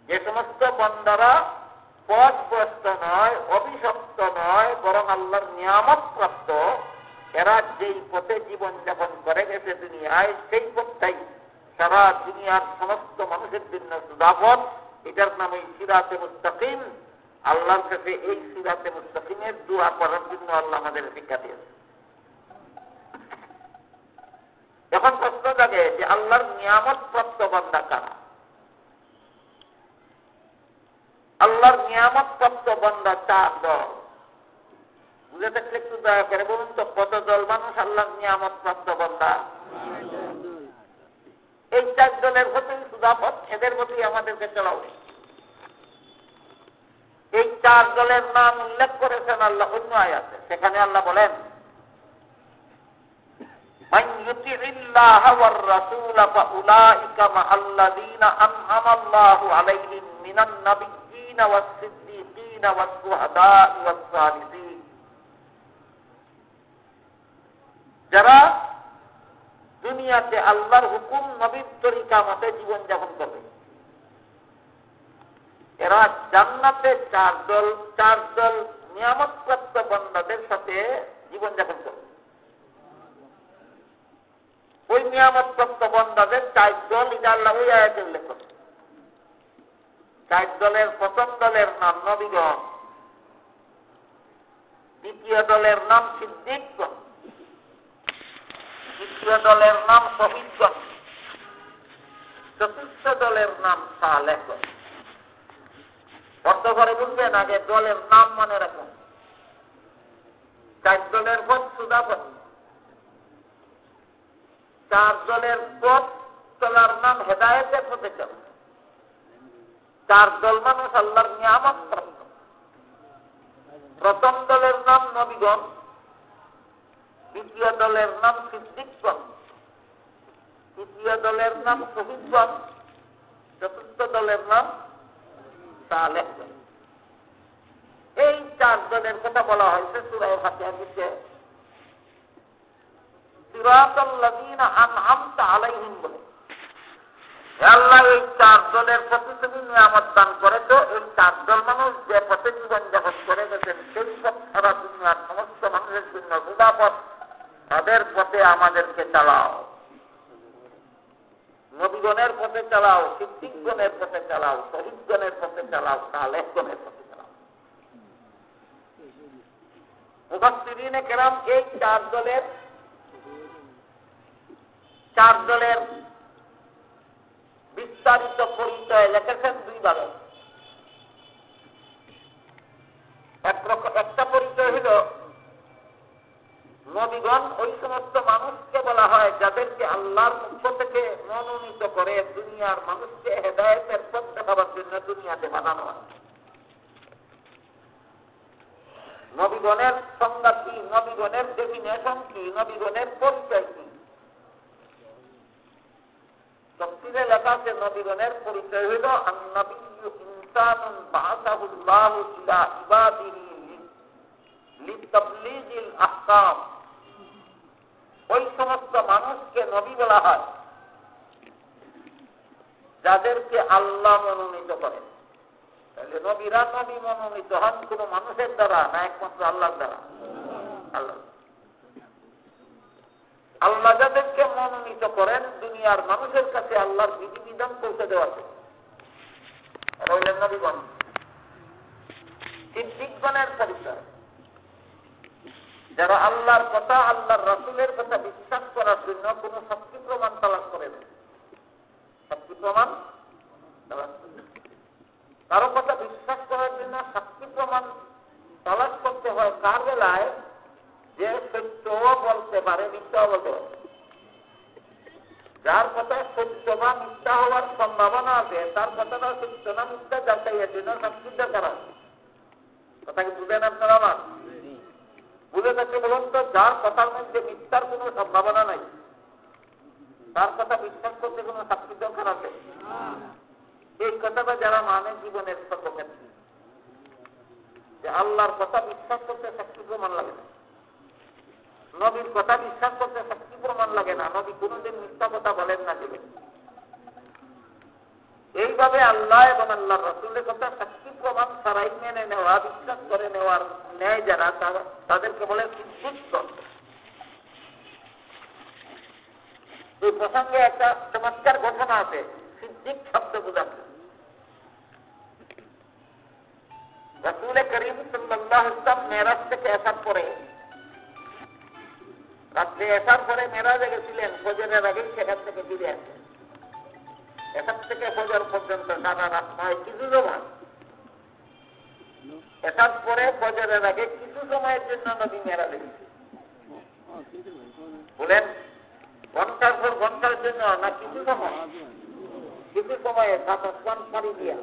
যে সমস্ত বান্দারা পথভ্রষ্ট নয়, অভিশপ্ত নয়, বরং আল্লাহর নিয়ামত প্রাপ্ত, এরা যেই পথে জীবনযাপন করে গেছে দুনিয়ায় সেই পথটাই সারা দুনিয়ার সমস্ত মানুষের জন্য সুদাপথ। এটার নামে সিরাতে মুস্তাকিম। আল্লাহর কাছে এই সিরাতে মুস্তাকিমের দোয়া করার জন্য আল্লাহ আমাদের শিক্ষা দিয়েছে। এখন প্রশ্ন জাগে যে আল্লাহর নিয়ামত প্রাপ্ত বান্দা কারা? আল্লাহর নিয়ামত প্রাপ্ত বান্দা 4 দল। বুঝে থাকলে একটু দয়া করে বলুন তো কত দল মানুষ আল্লাহর নিয়ামত প্রাপ্ত বান্দা? এই 4 দলের প্রতি সুদাপথ, এদের প্রতি আমাদেরকে চলা উচিত। এই 4 দলের নাম উল্লেখ করেছেন আল্লাহ অন্য আয়াতে। সেখানে আল্লাহ বলেন মান ইউতিইল্লাহা ওয়ার রাসূলা ফাউলাইকা মাআল্লাযীনা আন'আমাল্লাহু আলাইহিম মিনান নাবিয়্যিনা ওয়াস সিদ্দীকিনা ওয়াস শুহাদা'i ওয়াস সালিহিন। যারা দুনিয়াতে আল্লাহর হুকুম নবীর তরিকা মতে জীবনযাপন করবে, এরা জান্নাতে 4 দল নিয়ামতপ্রাপ্ত বান্দাদের সাথে জীবনযাপন করবে। ওই নিয়ামতপ্রাপ্ত বান্দাদের 4 দল এটা আল্লাহ ওই আয়াতে উল্লেখ করছে। 4 দলের প্রথম দলের নাম নবীগণ, দ্বিতীয় দলের নাম সিদ্দিকগণ, তৃতীয় দলের নাম শহীদগণ, চতুর্থ দলের নাম সালেহগণ। অর্থ করে বুঝবেন, আগে দলের নাম মনে রাখুন। 4 দলের পথ সুদাপথ। 4 দলের পথ চলার নাম হেদায়েতের পথে চলে। 4 দল মানুষ আল্লাহর নিয়ামত প্রাপ্ত। প্রথম দলের নাম নবীগণ, দ্বিতীয় দলের নাম সিদ্দিকগণ, তৃতীয় দলের নাম শহীদগণ, চতুর্থ দলের নাম সালেহগণ। এই 4 দলের কথা বলা হয়েছে সূরা ফাতিহার মধ্যে সিরাতাল্লাযীনা আন'আমতা আলাইহিম বলে। আল্লাহ এই 4 দলের প্রতি তুমি নিয়ামত দান করেছো। এই 4 দল মানুষ যে পথে জীবনযাপন করে গেছেন সেই পথ সারা দুনিয়ার সমস্ত মানুষের জন্য সুদাপথ। তাদের পথে আমাদেরকে চালাও। নবীগণের পথে চালাও, সিদ্দিকগণের পথে চালাও, শহীদগণের পথে চালাও, সালেহগণের পথে চালাও। মুফাসসিরিনে কেরাম এই 4 দলের বিস্তারিত পরিচয় লিখেছেন 2 ভাগে। একটা পরিচয় হল নবীগণ ওই সমস্ত মানুষকে বলা হয় যাদেরকে আল্লাহর পক্ষ থেকে মনোনীত করে দুনিয়ার মানুষকে হেদায়েতের পথ দেখাবার জন্য দুনিয়াতে পাঠানো হয়। নবীগণের সংজ্ঞা কি, নবীগণের ডেফিনেশন কি, নবীগণের পরিচয় কি? তাফসীরে লেখা আছে নবীগণের পরিচয় হইল আন-নাবিয়্যু ইনসানুন বা'আসাহুল্লাহু ইলা ইবাদিহি লিতাবলীগিল আহকাম ওই সমস্ত মানুষকে নবী বলা হয় যাদেরকে আল্লাহ মনোনীত করেন। তাহলে নবীরা নবী মনোনীত হন কোন মানুষের দ্বারা না একমাত্র আল্লাহর দ্বারা? আল্লাহ। আল্লাহ যাদেরকে মনোনীত করেন দুনিয়ার মানুষের কাছে আল্লাহর বিধিবিধান পৌঁছে দেওয়াতে নবীগণ। সিদ্দিকগণের পরিচয় যারা আল্লাহর কথা আল্লাহর রাসূলের কথা বিশ্বাস করার জন্য কোন সাক্ষী প্রমাণ তালাশ করে না। সাক্ষী প্রমাণ তালাশ করে, কারো কথা বিশ্বাস করার জন্য সাক্ষী প্রমাণ তালাশ করতে হয় কার বেলায়? যে সত্যও বলতে পারে মিথ্যাও বলতে পারে। যার কথা সত্য বা মিথ্যা হওয়ার সম্ভাবনা আছে তার কথাটা সত্য না মিথ্যা যাচাইয়ের জন্য সাক্ষী দরকার আছে। কথা কি বুঝেন আপনারা? আমার বুঝে থাকতে বলুন তো, যার কথার মধ্যে মিথ্যার কোনো সম্ভাবনা নাই তার কথা বিশ্বাস করতে কোনো সাক্ষী দরকার আছে? এই কথাটা যারা মানে জীবনের সর্বক্ষেত্রে যে আল্লাহর কথা বিশ্বাস করতে সাক্ষী প্রমাণ লাগে না, নবীর কথা বিশ্বাস করতে সাক্ষী প্রমাণ লাগে না, নবী কোনদিন মিথ্যা কথা বলেন না জীবন। এইভাবে আল্লাহ এবং আল্লাহর রাসূলের কথা সাক্ষী প্রমাণ ছাড়াই মেনে নেওয়া বিশ্বাস করে নেওয়ার ন্যায় যারা তাদেরকে বলে সিদ্দিকগণ। এই প্রসঙ্গে একটা চমৎকার ঘটনা আছে সিদ্দিক শব্দ বোঝাতে। রাসূল করিম সাল্লাল্লাহু আলাইহি ওয়াসাল্লাম মেরাজ থেকে আসার পরে রাত্রে আসার পরে মেরাজে গেছিলেন, ফজরের আগেই সেখান থেকে ফিরে আসেন। এখান থেকে ফজর পর্যন্ত সারা রাত নয় কিছু সময়, এসার পরে ফজরের আগে কিছু সময়ের জন্য নবী মেরাজে গেছিলেন। বলেন ঘন্টার পর ঘন্টার জন্য না কিছু সময়? কিছু সময়ে সাত আসমান পাড়ি দিয়া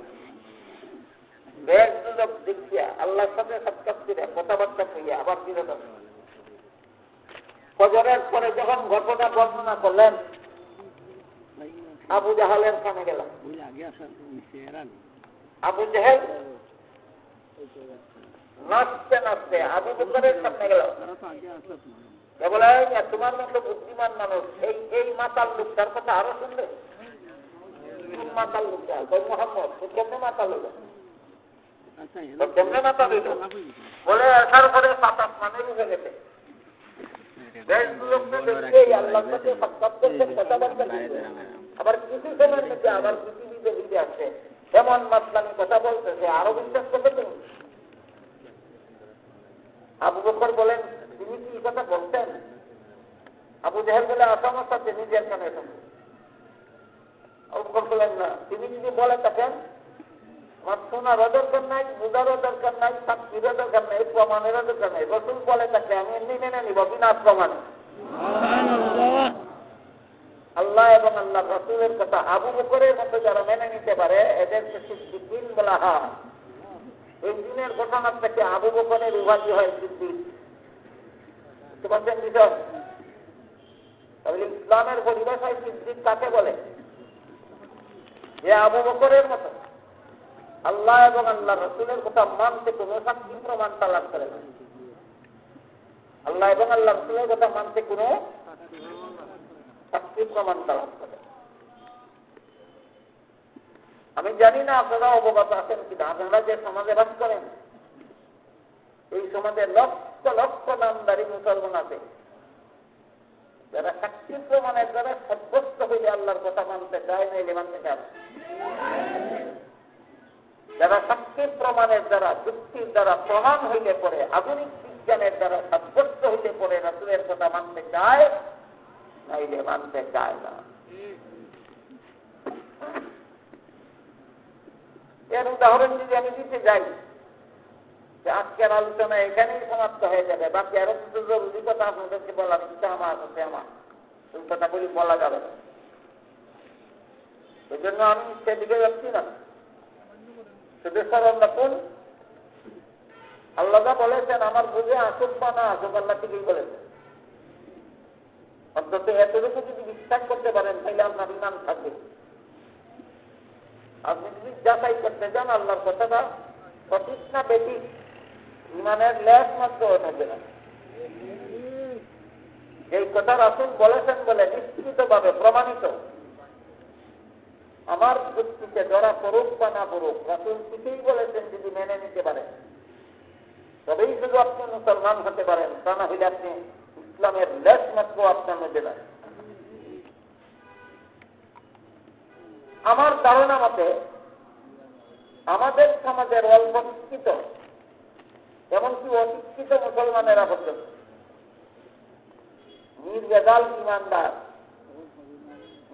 বেশ সুযোগ দেখিয়া আল্লাহর সাথে সাক্ষাৎ করে কথাবার্তা কইয়া আবার ফিরে যাবেন। ফজরের পরে যখন ঘটনা বর্ণনা করলেন আবু জাহালের কানে গেলাম। আবু জাহেল নাচতে নাচতে আবু বকরের সামনে গেল। বলে তোমার মতো বুদ্ধিমান মানুষ এই মাতাল লোকটার কথা আরো শুনবে? মাতাল লোকটা মোহাম্মদ কেমনে মাতাল হইল? কেমনে মাতাল হইল? বলে আসার পরে সাত আসমানের উঠে গেছে। আবার কিছু সময়ের মধ্যে আবার পৃথিবীতে ফিরে আসছে, এমন মাতলামি কথা বলতেছে, আরো বিশ্বাস করবে তুমি? আবু বকর বলেন তিনি কি কথা বলতেন? আবু জাহেল বলে আসামার সাথে নিজের কানে শুনবে। আবু বকর বলেন না, তিনি যদি বলে থাকেন আমার শোনারও দরকার নাই, বুঝারও দরকার নাই, সাক্ষীরও দরকার নাই, প্রমাণেরও দরকার নাই। রসুল বলে থাকে আমি এমনি মেনে নিব বিনা প্রমাণে। আল্লাহ এবং আল্লাহ রসুলের কথা আবু বকরের মতো যারা মেনে নিতে পারে এদেরকে সিদ্দিক বলা হয়। এই দিনের ঘটনার থেকে আবু বকরের উপাধি হয় সিদ্দিক। বুঝতে পারছেন বিষয়? তাহলে ইসলামের পরিভাষায় সিদ্দিক কাকে বলে? যে আবু বকরের মতো আল্লাহ এবং আল্লাহ রসুলের কথা মানতে কোনো সাক্ষী প্রমাণ তালাশ করে না। আল্লাহ এবং আল্লাহ রসুলের কথা মানতে কোনো সাক্ষী প্রমাণ তালাশ করে। আমি জানি না আপনারা অবগত আছেন কিনা, আপনারা যে সমাজে বাস করেন এই সমাজে লক্ষ লক্ষ নামদারি মুসলমান আছে যারা সাক্ষী প্রমাণের দ্বারা সাব্যস্ত হইলে আল্লাহর কথা মানতে চায় না, এলে মানতে চায় না। যারা সাক্ষী প্রমাণের দ্বারা যুক্তির দ্বারা প্রমাণ হইলে পরে আধুনিক বিজ্ঞানের দ্বারা সাব্যস্ত হইলে পরে রাসূলের কথা মানতে চায়, নাইলে মানতে চায় না। এর উদাহরণ যদি আমি দিতে যাই যে আজকের আলোচনা এখানেই সমাপ্ত হয়ে যাবে, বাকি আরো কিছু জরুরি কথা আপনাদেরকে বলার ইচ্ছা আমার আছে, আমার ওই কথাগুলি বলা যাবে না। এই জন্য আমি সেদিকে যাচ্ছি না, শুধু স্মরণ রাখুন আল্লাহ বলেছেন আমার বুঝে আসুক বা না আসুক আল্লাহ ঠিকই বলেছেন। অন্তত এতটুকু যদি বিশ্বাস করতে পারেন তাহলে আপনার ইমান থাকবে। আপনি যদি যাচাই করতে যান আল্লাহর কথাটা সঠিক না বেশি, ইমানের লেশ মাত্র থাকবে না। এই কথা রাসূল বলেছেন বলে নিশ্চিতভাবে প্রমাণিত। আমার যুক্তিতে ধরা পড়ুক বা না পড়ুক, রাসূল কিছুই বলেছেন যদি মেনে নিতে পারেন তবেই শুধু আপনি মুসলমান হতে পারেন, তা না হলে আপনি ইসলামের লেশ মাত্র আপনার মধ্যে নাই। আমার ধারণা মতে আমাদের সমাজের অল্প শিক্ষিত এমনকি অশিক্ষিত মুসলমানেরা পর্যন্ত নির্ভেজাল ইমানদার,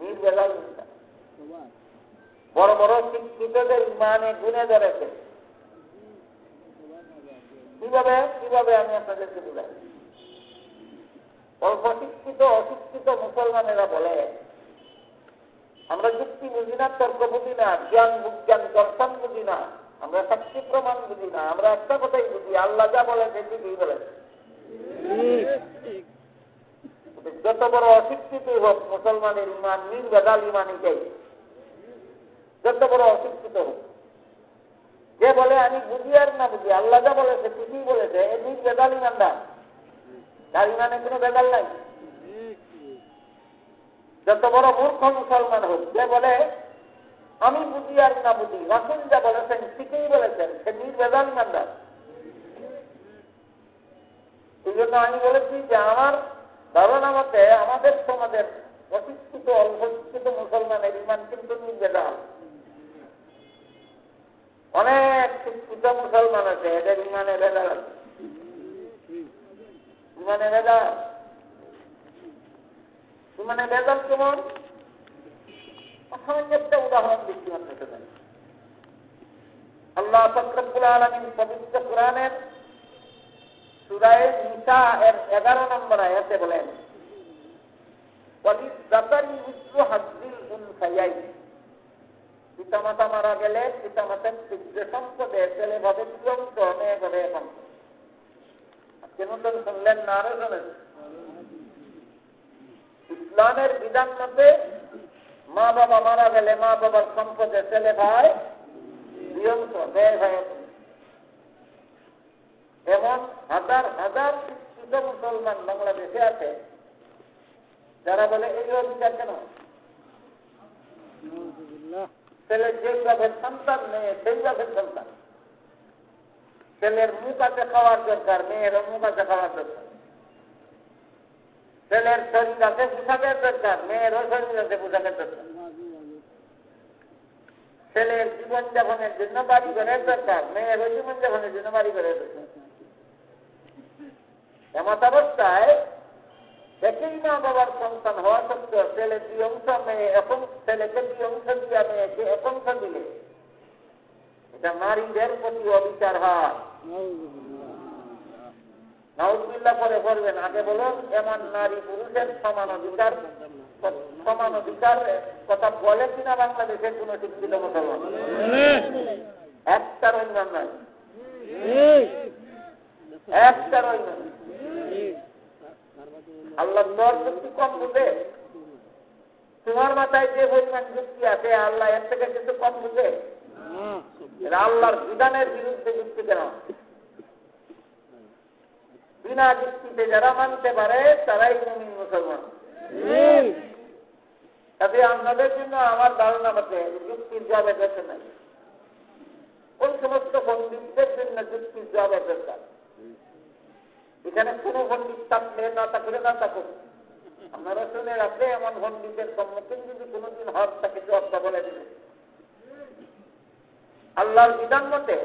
নির্ভেজাল বড় বড় শিক্ষিতদের ইমানে গুণে ধরেছে। কিভাবে আমি আপনাদেরকে বুঝাই। অল্প শিক্ষিত অশিক্ষিত মুসলমানেরা বলে আমরা যুক্তি বুঝি না, তর্ক বুঝি না, জ্ঞান বিজ্ঞান দর্শন বুঝি না, আমরা সাক্ষী প্রমাণ বুঝি না, আমরা একটা কথাই বুঝি, আল্লাহ যা বলেছে ঠিকই বলেছে। যত বড় অশিক্ষিতই হোক মুসলমানের ইমান নির্ভেজাল ইমানই চাই, যত বড় অশিক্ষিত হোক। যে বলে আমি বুঝি আর না বুঝি, আল্লাহ যা বলেছে ঠিকই বলেছে, এই নির্ভেজাল ইমানদার, তার ইমানে কোনো ভেজাল নাই। যত বড় মূর্খ মুসলমান হোক, যে বলে আমি বুঝি আর না বুঝি, রাসূল যা বলেছেন ঠিকই বলেছেন, সে নির্ভেজাল ইমানদার। এই জন্য আমি বলেছি যে আমার ধারণা মতে আমাদের সমাজের অশিক্ষিত অল্প শিক্ষিত মুসলমানের ইমান কিন্তু নির্ভেজাল। অনেক শিক্ষিত মুসলমান আছে, এদের ইমানে ভেজাল আছে, ইমানে ভেজাল। ইমানে ভেজাল কেমন? সামান্য একটা উদাহরণ দিচ্ছি আপনাকে। আল্লাহ পাক রব্বুল আলামিন পবিত্র কোরআনের সূরা নিসা এর 11 নম্বর আয়াতে বলেন, ওয়ালিযাকারি মিসলু হাজ্জিল উনসায়াইন। পিতামাতা মারা গেলে পিতামাতার যে সম্পদে ছেলে ভাবে অংশ, মেয়ে ভাবে এক অংশ। কেন তো শুনলেন না? আরো শোনেন। ইসলামের বিধান মতে মা বাবা মারা গেলে মা বাবার সম্পদে ছেলে ভাই 2 অংশ, মেয়ে ভাই 1 অংশ। এমন হাজার হাজার শিক্ষিত মুসলমান বাংলাদেশে আছে যারা বলে এই অধিকার কেন? ছেলের যেই বাপের সন্তান, মেয়ে সেই বাপের সন্তান। ছেলের মুখ আছে খাওয়ার দরকার, মেয়েরও মুখ আছে খাওয়ার দরকার। ছেলের শরীর আছে পোশাকের দরকার, মেয়েরও শরীর আছে পোশাকের দরকার। ছেলের জীবনযাপনের জন্য বাড়ি ঘরের দরকার, মেয়েরও জীবনযাপনের জন্য বাড়ি ঘরের দরকার। এমত অবস্থায় একই মা বাবার সন্তান হওয়া সত্ত্বেও ছেলে 2 অংশ, মেয়ে এখন ছেলেকে 2 অংশ দিয়া মেয়েকে 1 অংশ দিলে এটা নারীদের প্রতি অবিচার হয়। নাউযুবিল্লাহ পরে করবেন, আগে বলুন এমন নারী পুরুষের সমান অধিকার কথা বলে কিনা বাংলাদেশের কোন শিক্ষিত মুসলমান? একটার অন্য নয়, একটার অন্য। আল্লাহ তোর যুক্তি কম বুঝে? তোমার মাথায় যে পরিমাণ যুক্তি আছে আল্লাহ এর থেকে কিন্তু কম বুঝে? আল্লাহর বিধানের বিরুদ্ধে যুক্তি কেন? বিনা যুক্তিতে যারা মানতে পারে তারাই মুমিন মুসলমান। তবে আপনাদের জন্য আমার ধারণা মতে যুক্তির জবাব দরকার নাই। ওই সমস্ত পণ্ডিতদের জন্য যুক্তির জবাব দরকার। এখানে কোনো পণ্ডিত থাকলে না থাকলে না থাকুক, আপনারা শুনে রাখলে এমন পণ্ডিতের সম্মুখীন যদি কোনোদিন হক থাকে জবাবটা বলে দেবে। আল্লাহর বিধান মতে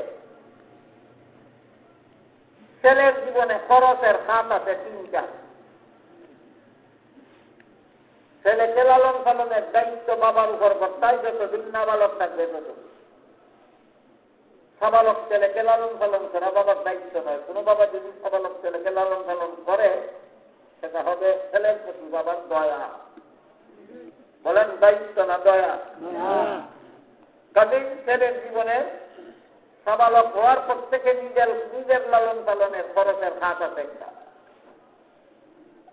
ছেলের জীবনে খরচের খাত আছে 3টা। ছেলেকে লালন পালনের দায়িত্ব বাবার উপর বর্তায় যতদিন নাবালক থাকবে ততদিন। সাবালক ছেলেকে লালন পালন করা বাবার দায়িত্ব নয়। কোনো বাবা যদি সাবালক ছেলেকে লালন পালন করে সেটা হবে ছেলের প্রতি বাবার দয়া। বলেন দায়িত্ব না দয়া? কাজেই ছেলের জীবনে সাবালক হওয়ার পর থেকে নিজের লালন পালনের খরচের খাত আছে একটা।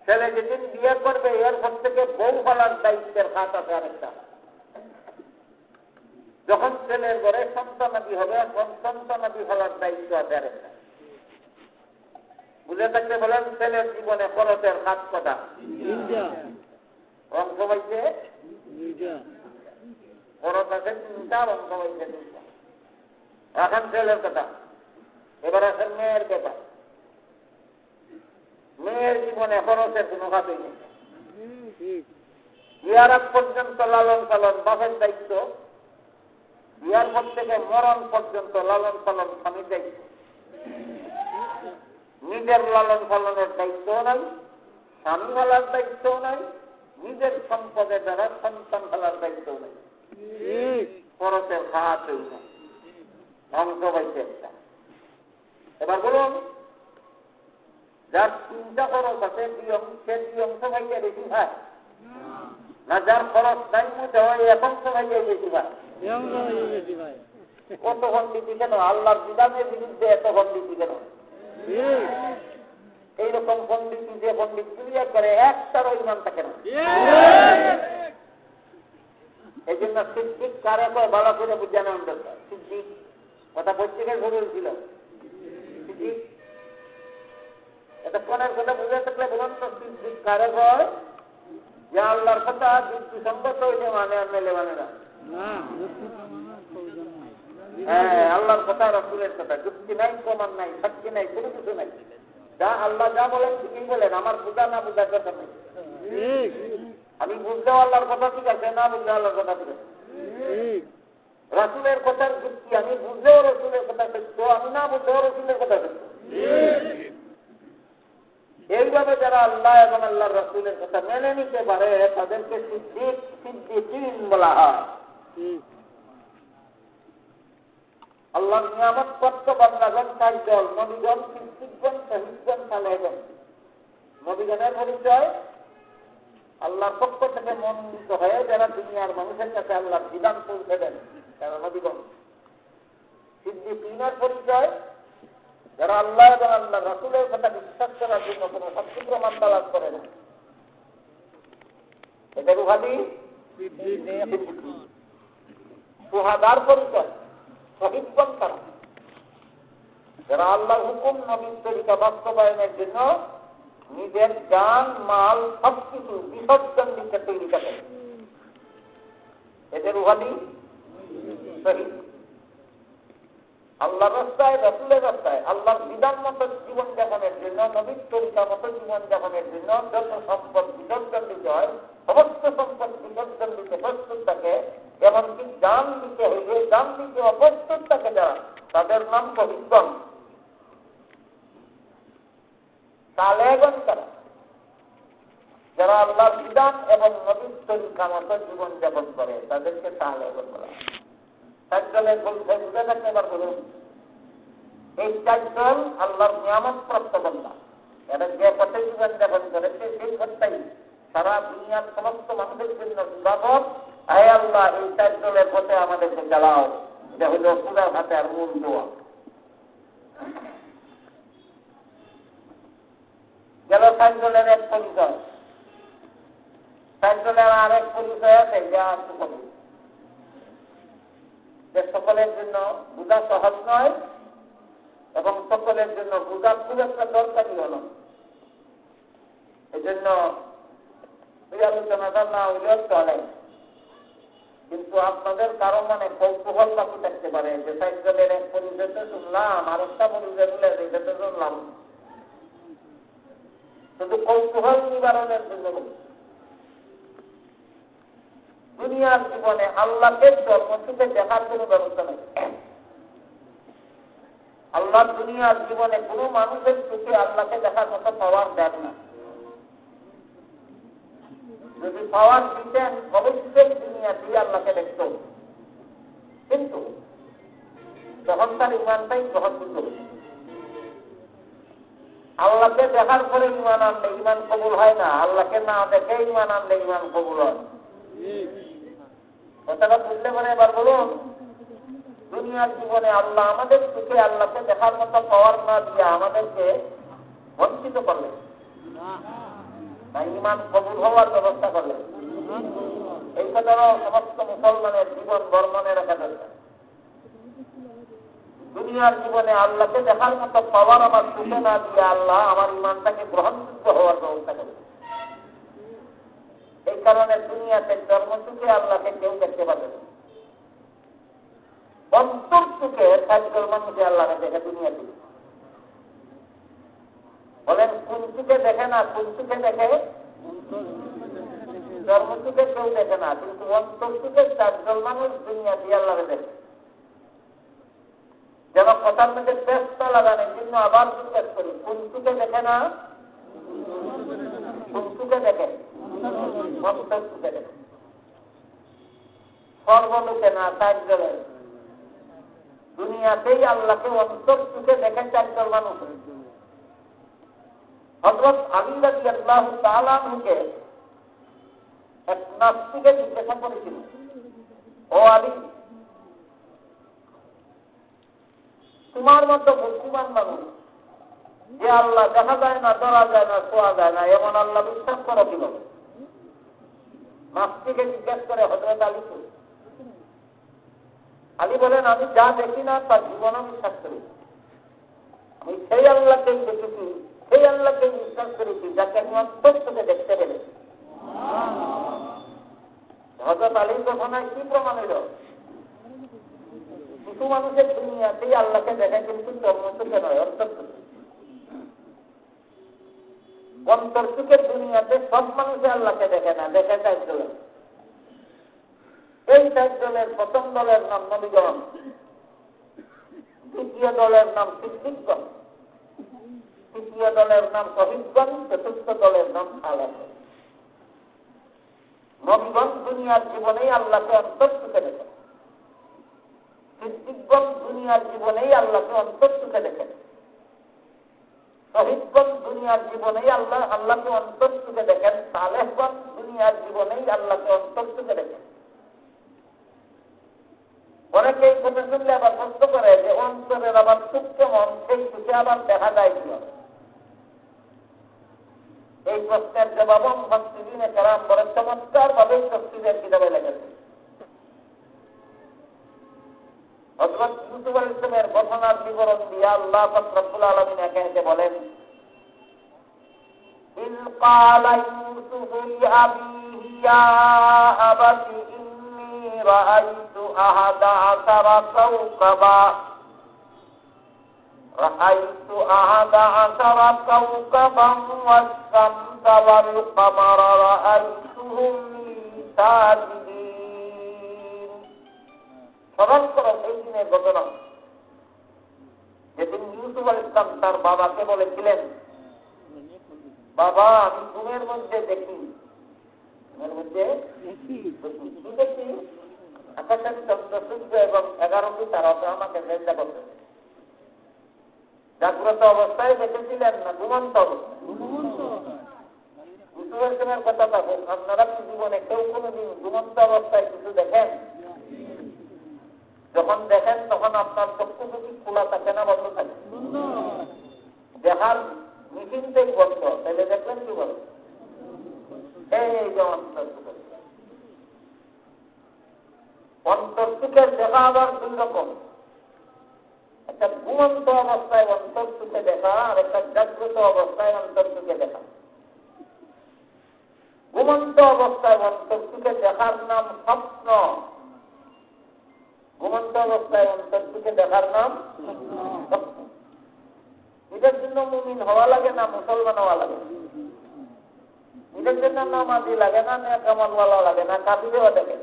ছেলে যেদিন বিয়ে করবে এর পর থেকে বউ ফলার দায়িত্বের খাত আছে আরেকটা। যখন ছেলের ঘরে সন্তানাদি হবে এখন সন্তানাদি ফলার দায়িত্ব আছে আরেকটা। বুঝে থাকলে বলেন ছেলের জীবনে খরচের খাত কটা? অংশ পাইছে খরচ আছে 3টা, অংশ পাইছে 2টা। এখন ছেলের কথা, এবার আসেন মেয়ের কথা। মেয়ের জীবনে খরচের কোনো খাতই নেই। বিয়ার আগ পর্যন্ত লালন পালন বাপের দায়িত্ব, বিয়ার পর থেকে মরণ পর্যন্ত লালন পালন স্বামীর দায়িত্ব। নিজের লালন পালনের দায়িত্বও নাই, স্বামী ফেলার দায়িত্বও নাই, নিজের সম্পদের দ্বারা সন্তান ফেলার দায়িত্বও নাই। খরচের খাতই নাই, ধ্বংস পাইছে একটা। এবার বলুন, যার 3টা খরচ আছে সে 2 অংশ ভাইকে বেশি ভাই, না যার খরচ নাই মুঝে হয় 1 অংশ ভাইকে বেশি ভাই? কত খন্ডিতি কেন? আল্লাহর বিধানের বিরুদ্ধে এত খন্ডিতি কেন? এইরকম পণ্ডিত যে পণ্ডিত ক্লিয়ার করে একটারও ইমান থাকে না। এই জন্য সিদ্দিক কারে কয় ভালো করে বুঝে নেওয়ার দরকার। সিদ্দিক কথা পত্রিকায় বলেছিল, সিদ্দিক এটা কোনের কথা বুঝে থাকলে বলুন তো, সিদ্দিক কারে কয়? যে আল্লাহর কথা যুক্তিসঙ্গত হইলে মানে আর মেলে মানে না। হ্যাঁ, আল্লাহর কথা রাসূলের কথা, যুক্তি নাই, প্রমাণ নাই, সাক্ষী নাই, কোনো কিছু নাই। যা আল্লাহ যা বলেন ঠিকই বলেন, আমার বুঝা না বুঝার কথা নেই। আমি বুঝলেও আল্লাহর কথা ঠিক আছে, না বুঝলে আল্লাহর কথা ঠিক আছে। রাসূলের কথার যুক্তি, আমি বুঝলেও রাসূলের কথা সত্য, আমি না বুঝলেও রাসূলের কথা সত্য। এইভাবে যারা আল্লাহ এবং আল্লাহর রাসূলের কথা মেনে নিতে পারে তাদেরকে সিদ্দিক সিদ্দিকিন বলা হয়। আল্লাহর নিয়ামত প্রাপ্ত বান্দাগণ 4 দল: নবীগণ, সিদ্দিকগণ, শহীদগণ, সালেহগণ। নবীগণের পরিচয় আল্লাহর পক্ষ থেকে মনোনীত হয়ে যারা দুনিয়ার মানুষের কাছে আল্লাহর বিধান পৌঁছে দেন, তারা নবীগণ। সিদ্দিকিনের পরিচয় যারা আল্লাহ এবং আল্লাহ রাসূলের কথা বিশ্বাস করার জন্য কোনো সাক্ষী প্রমাণ তালাশ করে না, এটা রুহানি সিদ্দিক। সুহাদার পরিচয় শহীদগণ তারা, যারা আল্লাহর হুকুম নবীর তরিকা বাস্তবায়নের জন্য নিজের জান মাল সবকিছু বিসর্জন দিতে তৈরি থাকে, এদের রুহানি শহীদ। আল্লাহর রাস্তায়, রাসূলের রাস্তায়, আল্লাহর বিধান মতো জীবন যাপনের জন্য, নবীর তরিকা মতো জীবন যাপনের জন্য যত সম্পদ বিসর্জন দিতে হয়, সমস্ত সম্পদ বিসর্জন দিতে প্রস্তুত থাকে। এমনকি জান দিতে হইলে জান দিতে অপ্রস্তুত থাকে যারা, তাদের নাম শহীদগণ। সালেহগণ তারা, যারা আল্লাহর বিধান এবং নবীর তরিকা মতো জীবন যাপন করে, তাদেরকে সালেহগণ বলা হয়। 4 দলের পরিচয় বুঝে থাকতে এবার বলুন, এই 4 দল আল্লাহর নিয়ামত প্রাপ্ত বান্দা। এরা যে পথে জীবন যাপন করেছে সেই পথটাই সারা দুনিয়ার সমস্ত মানুষের জন্য বিবাদত। আয় আল্লাহ, এই 4 দলের পথে আমাদেরকে চালাও। এটা হইল পুরা হাতে আর মূল দোয়া। গেল 4 দলের এক পরিচয়। 4 দলের আরেক পরিচয় আছে, যা যে সকলের জন্য বুঝা সহজ নয় এবং সকলের জন্য বুঝা খুব একটা দরকারি হল। এই জন্য এই আলোচনাটা না হইলেও চলে, কিন্তু আপনাদের কারো মানে কৌতূহল বাকি থাকতে পারে যে 4 দলের এক পরিচয়তে শুনলাম, আরেকটা পরিচয় বলে এটাতে শুনলাম। শুধু কৌতূহল নিবারণের জন্য দুনিয়ার জীবনে আল্লাহকে জন্মসূত্রে দেখার কোনো ব্যবস্থা নেই। আল্লাহ দুনিয়ার জীবনে কোনো মানুষের চোখে আল্লাহকে দেখার মতো পাওয়ার দেন না। যদি পাওয়ার দিতেন অবশ্যই দুনিয়া দিয়ে আল্লাহকে দেখত, কিন্তু তখন তার ইমানটাই গ্রহণযোগ্য। আল্লাহকে দেখার পরে ইমান আনলে ইমান কবুল হয় না, আল্লাহকে না দেখে ইমান আনলে ইমান কবুল হয়। কথাটা বুঝলে মানে এবার বলুন, দুনিয়ার জীবনে আল্লাহ আমাদের চোখে আল্লাহকে দেখার মতো পাওয়ার না দিয়ে আমাদেরকে বঞ্চিত করলেন, তাই ইমান কবুল হওয়ার ব্যবস্থা করলেন। এই কথাটাও সমস্ত মুসলমানের জীবন বর্মনে রাখা দরকার। দুনিয়া দুনিয়ার জীবনে আল্লাহকে দেখার মতো পাওয়ার আমার চোখে না দিয়ে আল্লাহ আমার ইমানটাকে গ্রহণযোগ্য হওয়ার ব্যবস্থা করে। এই কারণে দুনিয়াতে জন্মসুখে আল্লাহকে কেউ দেখতে পাবে না। অন্তর সুখে সাইকেল মানুষে আল্লাহকে দেখে দুনিয়াতে। বলেন কোন সুখে দেখে না, কোন সুখে দেখে? জন্মসুখে কেউ দেখে না, কিন্তু অন্তর সুখে চারজন মানুষ দুনিয়াতে আল্লাহকে দেখে। যেন কথার মধ্যে চেষ্টা লাগানোর জন্য আবার জিজ্ঞেস করি, কোন সুখে দেখে না, কোন সুখে দেখে? অন্তর সুখে দেখে। সর্বলোকে না, চারজনের দুনিয়াতেই আল্লাহকে অন্তর সুখে দেখে চারজন মানুষ। হযরত আলী রাদিয়াল্লাহু তাআলা আনহুকে এক নাস্তিকে জিজ্ঞাসা করেছিল, ও আলী, তোমার মতো বুদ্ধিমান মানুষ যে আল্লাহ দেখা যায় না, ধরা যায় না, ছোঁয়া যায় না, এমন আল্লাহ বিশ্বাস করো কিভাবে? নাস্তিকে জিজ্ঞাসা করে হযরত আলীকে। আলী বলেন, আমি যা দেখি না তার জীবন বিশ্বাস করি। আমি সেই আল্লাহকেই দেখেছি, সেই আল্লাহকে বিশ্বাস করেছি যাকে আমি অন্তর থেকে দেখতে পেরেছি। হযরত আলীর ঘটনায় কি প্রমাণ হইল? কিছু মানুষের দুনিয়াতেই আল্লাহকে দেখে, কিন্তু জন্মসুখে নয়, অন্তর সুখে। অন্তর সুখের দুনিয়াতে সব মানুষে আল্লাহকে দেখে না, দেখে চারজনের। এই চারজনের প্রথম দলের নাম নবীগণ, দ্বিতীয় দলের নাম সিদ্দিকগণ, তৃতীয় দলের নাম শহীদগণ, চতুর্থ দলের নাম সালেহ। নবীগণ দুনিয়ার জীবনেই আল্লাহকে অন্তর সুখে দেখে, সিদ্দিকগণ দুনিয়ার জীবনেই আল্লাহকে অন্তর সুখে দেখেন, শহীদগণ দুনিয়ার জীবনেই আল্লাহকে অন্তর সুখে দেখেন, সালেহগণ দুনিয়ার জীবনেই আল্লাহকে অন্তর সুখে দেখেন। অনেকে এই কথা শুনলে আবার প্রশ্ন করে যে অন্তরের আবার সুখ কেমন, সেই সুখে আবার দেখা যায় কিভাবে? এই প্রশ্নের জবাব মুফাসসিরিনে কেরাম বড় চমৎকার ভাবে তাফসীরের কিতাবে লেখেছে। হযরত ইউসুফ আলাইহিস সালামের ঘটনার বিবরণ দিয়ে আল্লাহ পাক রব্বুল আলামিন এখানে বলেন, ইন ক্বালা ইউসুফু লিআবিহি ইয়া আবাতি ইন্নী রাআইতু আহাদা আশারা কাওকাবা رأيت أحد عشر كوكبا والشمس والقمر رأيتهم لي ساجدين। স্মরণ করো সেই দিনের ঘটনা যেদিন ইউসুফ আলাইহিস সালাম তার বাবাকে বলেছিলেন, বাবা আমি ঘুমের মধ্যে দেখি, ঘুমের মধ্যে দেখি আকাশের চন্দ্র সূর্য এবং 11টি তারকা আমাকে চেষ্টা করতে। জাগ্রত অবস্থায় দেখেছিলেন না ঘুমন্ত অবস্থায়? কথা থাকুন, আপনারা কি জীবনে কেউ কোনোদিন ঘুমন্ত অবস্থায় কিছু দেখেন? যখন দেখেন তখন আপনার চক্ষু দুটি খোলা থাকে না বন্ধ থাকে? দেখার মেশিনটাই বন্ধ, তাহলে দেখলেন কি বলে? এই যে অন্তর সুখের, অন্তর সুখের দেখা আবার দুই রকম। একটা ঘুমন্ত অবস্থায় অন্তর সুখে দেখা, আর একটা জাগ্রত অবস্থায় অন্তর সুখে দেখা। ঘুমন্ত অবস্থায় অন্তর সুখে দেখার নাম স্বপ্ন। ঘুমন্ত অবস্থায় অন্তর সুখে দেখার নাম স্বপ্ন। এটার জন্য মুমিন হওয়া লাগে না, মুসলমান হওয়া লাগে। এটার জন্য নামাজি লাগে না, নেক আমলওয়ালা লাগে না, কাফিরেও দেখে।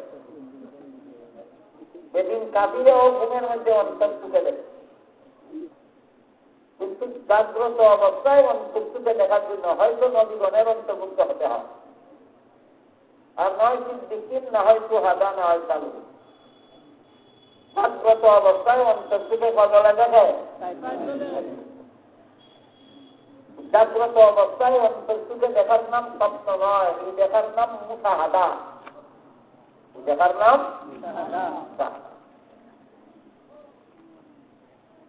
যেদিন কাফিরেও ঘুমের মধ্যে অন্তর সুখে দেখে, কিন্তু জাগ্রত অবস্থায় অন্তর সুখে দেখার জন্য হয়তো নবীগণের অন্তর্ভুক্ত হতে হয়, আর নয় সিদ্দিকিন, না হয় সুহাদা, না হয় সালু। জাগ্রত অবস্থায় অন্তর সুখে কজলে দেখে, জাগ্রত অবস্থায় অন্তর সুখে দেখার নাম স্বপ্ন নয়, এই দেখার নাম মুশাহাদা। দেখার নাম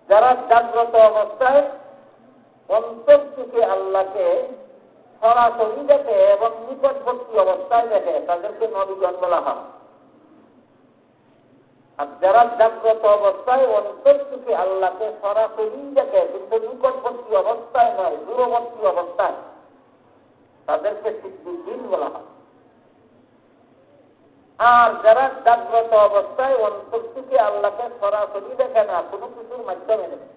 যারা জাগ্রত অবস্থায় অন্তর সুখে আল্লাহকে সরাসরি দেখে এবং নিকটবর্তী অবস্থায় দেখে, তাদেরকে নবীগণ বলা হয়। আর যারা জাগ্রত অবস্থায় অন্তর থেকে আল্লাহকে সরাসরি দেখে, কিন্তু নিকটবর্তী অবস্থায় নয়, দূরবর্তী অবস্থায়, তাদেরকে সিদ্দিকীন বলা হয়। আর যারা জাগ্রত অবস্থায় অন্তর থেকে আল্লাহকে সরাসরি দেখে না, কোনো কিছুর মাধ্যমে দেখে,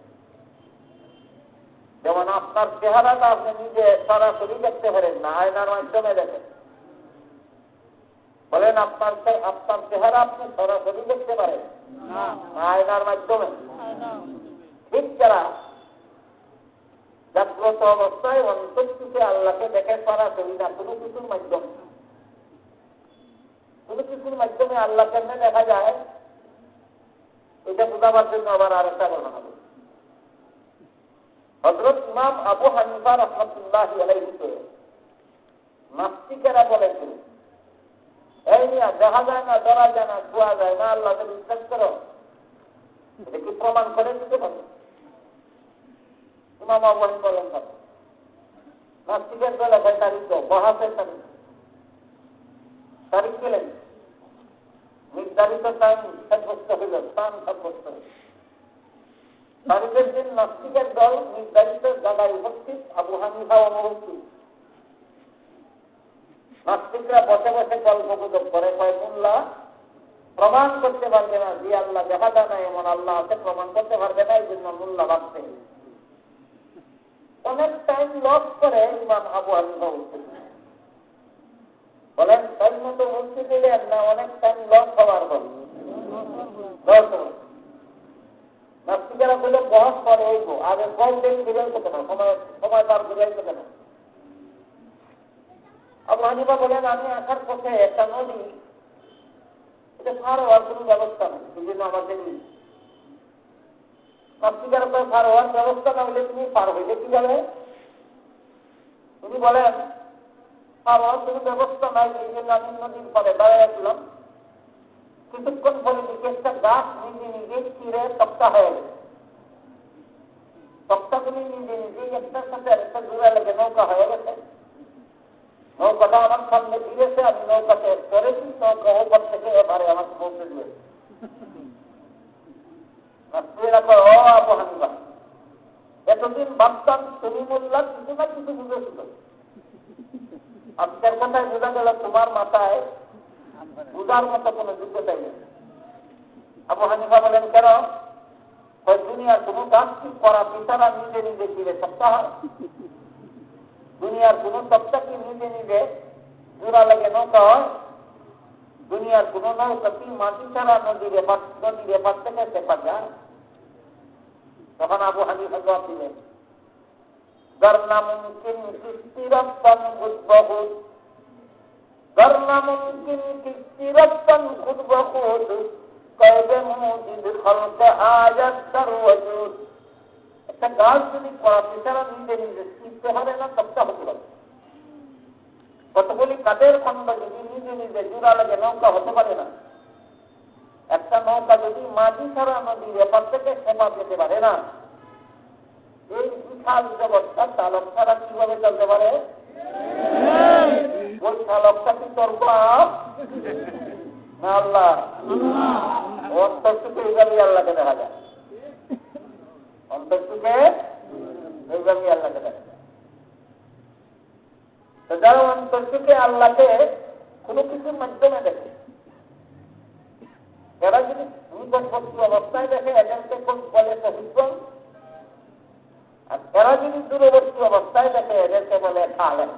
যেমন আপনার চেহারাটা আপনি নিজে সরাসরি দেখতে পারেন না, আয়নার মাধ্যমে দেখেন। বলেন আপনার চেহারা আপনি সরাসরি দেখতে পারেন না, আয়নার মাধ্যমে। ঠিক যারা জাগ্রত অবস্থায় অন্তর থেকে আল্লাহকে দেখে সরাসরি না, কোনো কিছুর মাধ্যমে, কোনো কিছুর মাধ্যমে আল্লাহ কেমনে দেখা যায়, এটা বোঝাবার জন্য আবার আরেকটা বর্ণনা হবে। হযরত ইমাম আবু হানিফা রাহমাতুল্লাহি আলাইহিকে নাস্তিকেরা বলেছিল, এই নিয়া দেখা যায় না, ধরা যায় না, ছোঁয়া যায় না, আল্লাহকে বিশ্বাস করো, এটা কি প্রমাণ করে দিতে পারে? ইমাম আবু হানিফা বলেন নাস্তিকের দলে তারিখ বহাসের তারিখ গেলেন নির্ধারিত টাইম সাব্যস্ত হইল, স্থান সাব্যস্ত হইল। তারিখের দিন নাস্তিকের দল নির্ধারিত জায়গায় উপস্থিত, আবু হানিফা অনুপস্থিত। নাস্তিকরা বসে বসে গল্প গুজব করে, কয় মোল্লা প্রমাণ করতে পারবে না যে আল্লাহ দেখা যায় না, এমন আল্লাহ আছে প্রমাণ করতে পারবে না, এই জন্য মোল্লা ভাবছে। অনেক টাইম লস করে ইমাম আবু হানিফা উঠতে বলেন, টাইম মতো উঠতে দিলেন না, অনেক টাইম লস হওয়ার পর নাস্তিকেরা বলে বহস করে হইব, আগে কল দিন ঘুরে যেতে না, সময় পার ঘুরে যেতে না। আবু হানিফা বলেন, আমি আসার পথে একটা নদী, এটা পার হওয়ার কোনো ব্যবস্থা নেই, এই জন্য আমাদের নাস্তিকেরা পার হওয়ার ব্যবস্থা না হলে তুমি পার হইলে কি যাবে? তিনি বলেন, পার হওয়ার কোনো ব্যবস্থা নাই, এই জন্য আমি নদীর পরে দাঁড়াইছিলাম। কিছুক্ষণ পরে দিকে একটা গাছ নিজে নিজে চিরে তক্তা হয়ে গেছে। তক্তাগুলি নিজে নিজে একটার সাথে আরেকটা জোড়া লেগে নৌকা হয়ে গেছে। নৌকাটা আমার সামনে ফিরেছে, আমি নৌকাতে করেছি, নৌকা ওপর থেকে এবারে আমাকে পৌঁছে দিয়েছে। ও আবু হানিফা, এতদিন ভাবতাম তুমি মোল্লা কিছু না কিছু বুঝেছিল, আজকের কথায় বোঝা গেল তোমার মাথায় বুঝার মতো কোনো যোগ্যতাই নেই। আবু হানিফা বলেন, কেন? দুনিয়ার কোন কাজ কি করা পিতারা নিজে নিজে ফিরে সপ্তাহ হয়? দুনিয়ার কোন সপ্তাহ কি নিজে নিজে জোড়া লেগে নৌকা হয়? দুনিয়ার কোন নৌকা কি মাটি ছাড়া নদীর এপার থেকে সেপার যায়? তখন আবু হানিফা জবাব দিলেন, গরনা মুমকিন কিস্তিরাত্তান খুদবহুদ, গরনা মুমকিন কিস্তিরাত্তান খুদবহুদ, কয়বে মুজিদ খালকে আয়াত তার ওয়াজুদ। একটা গাছ যদি করা পিছাড়া নিজে নিজে শিখতে পারে না, সবটা হতে পারে। কতগুলি কাঠের খন্ড যদি নিজে নিজে জোড়া লেগে নৌকা হতে পারে না, একটা নৌকা যদি মাটি ছাড়া নদীর এপার থেকে সেপার যেতে পারে না, এই বিশাল জগৎটা চালক ছাড়া কিভাবে চলতে পারে? ওই চালকটা কি চলবা না আল্লাহ? অন্তর থেকে এইভাবেই আল্লাহকে দেখা যায়, অন্তর থেকে এইভাবেই আল্লাহকে দেখা যায়। যারা অন্তর থেকে আল্লাহকে কোনো কিছুর মাধ্যমে দেখে, এরা যদি নিকটবর্তী অবস্থায় দেখে এদেরকে কোন বলে সহিষ্ণ, আর এরা যদি দূরবর্তী অবস্থায় দেখে এদেরকে বলে খালেক।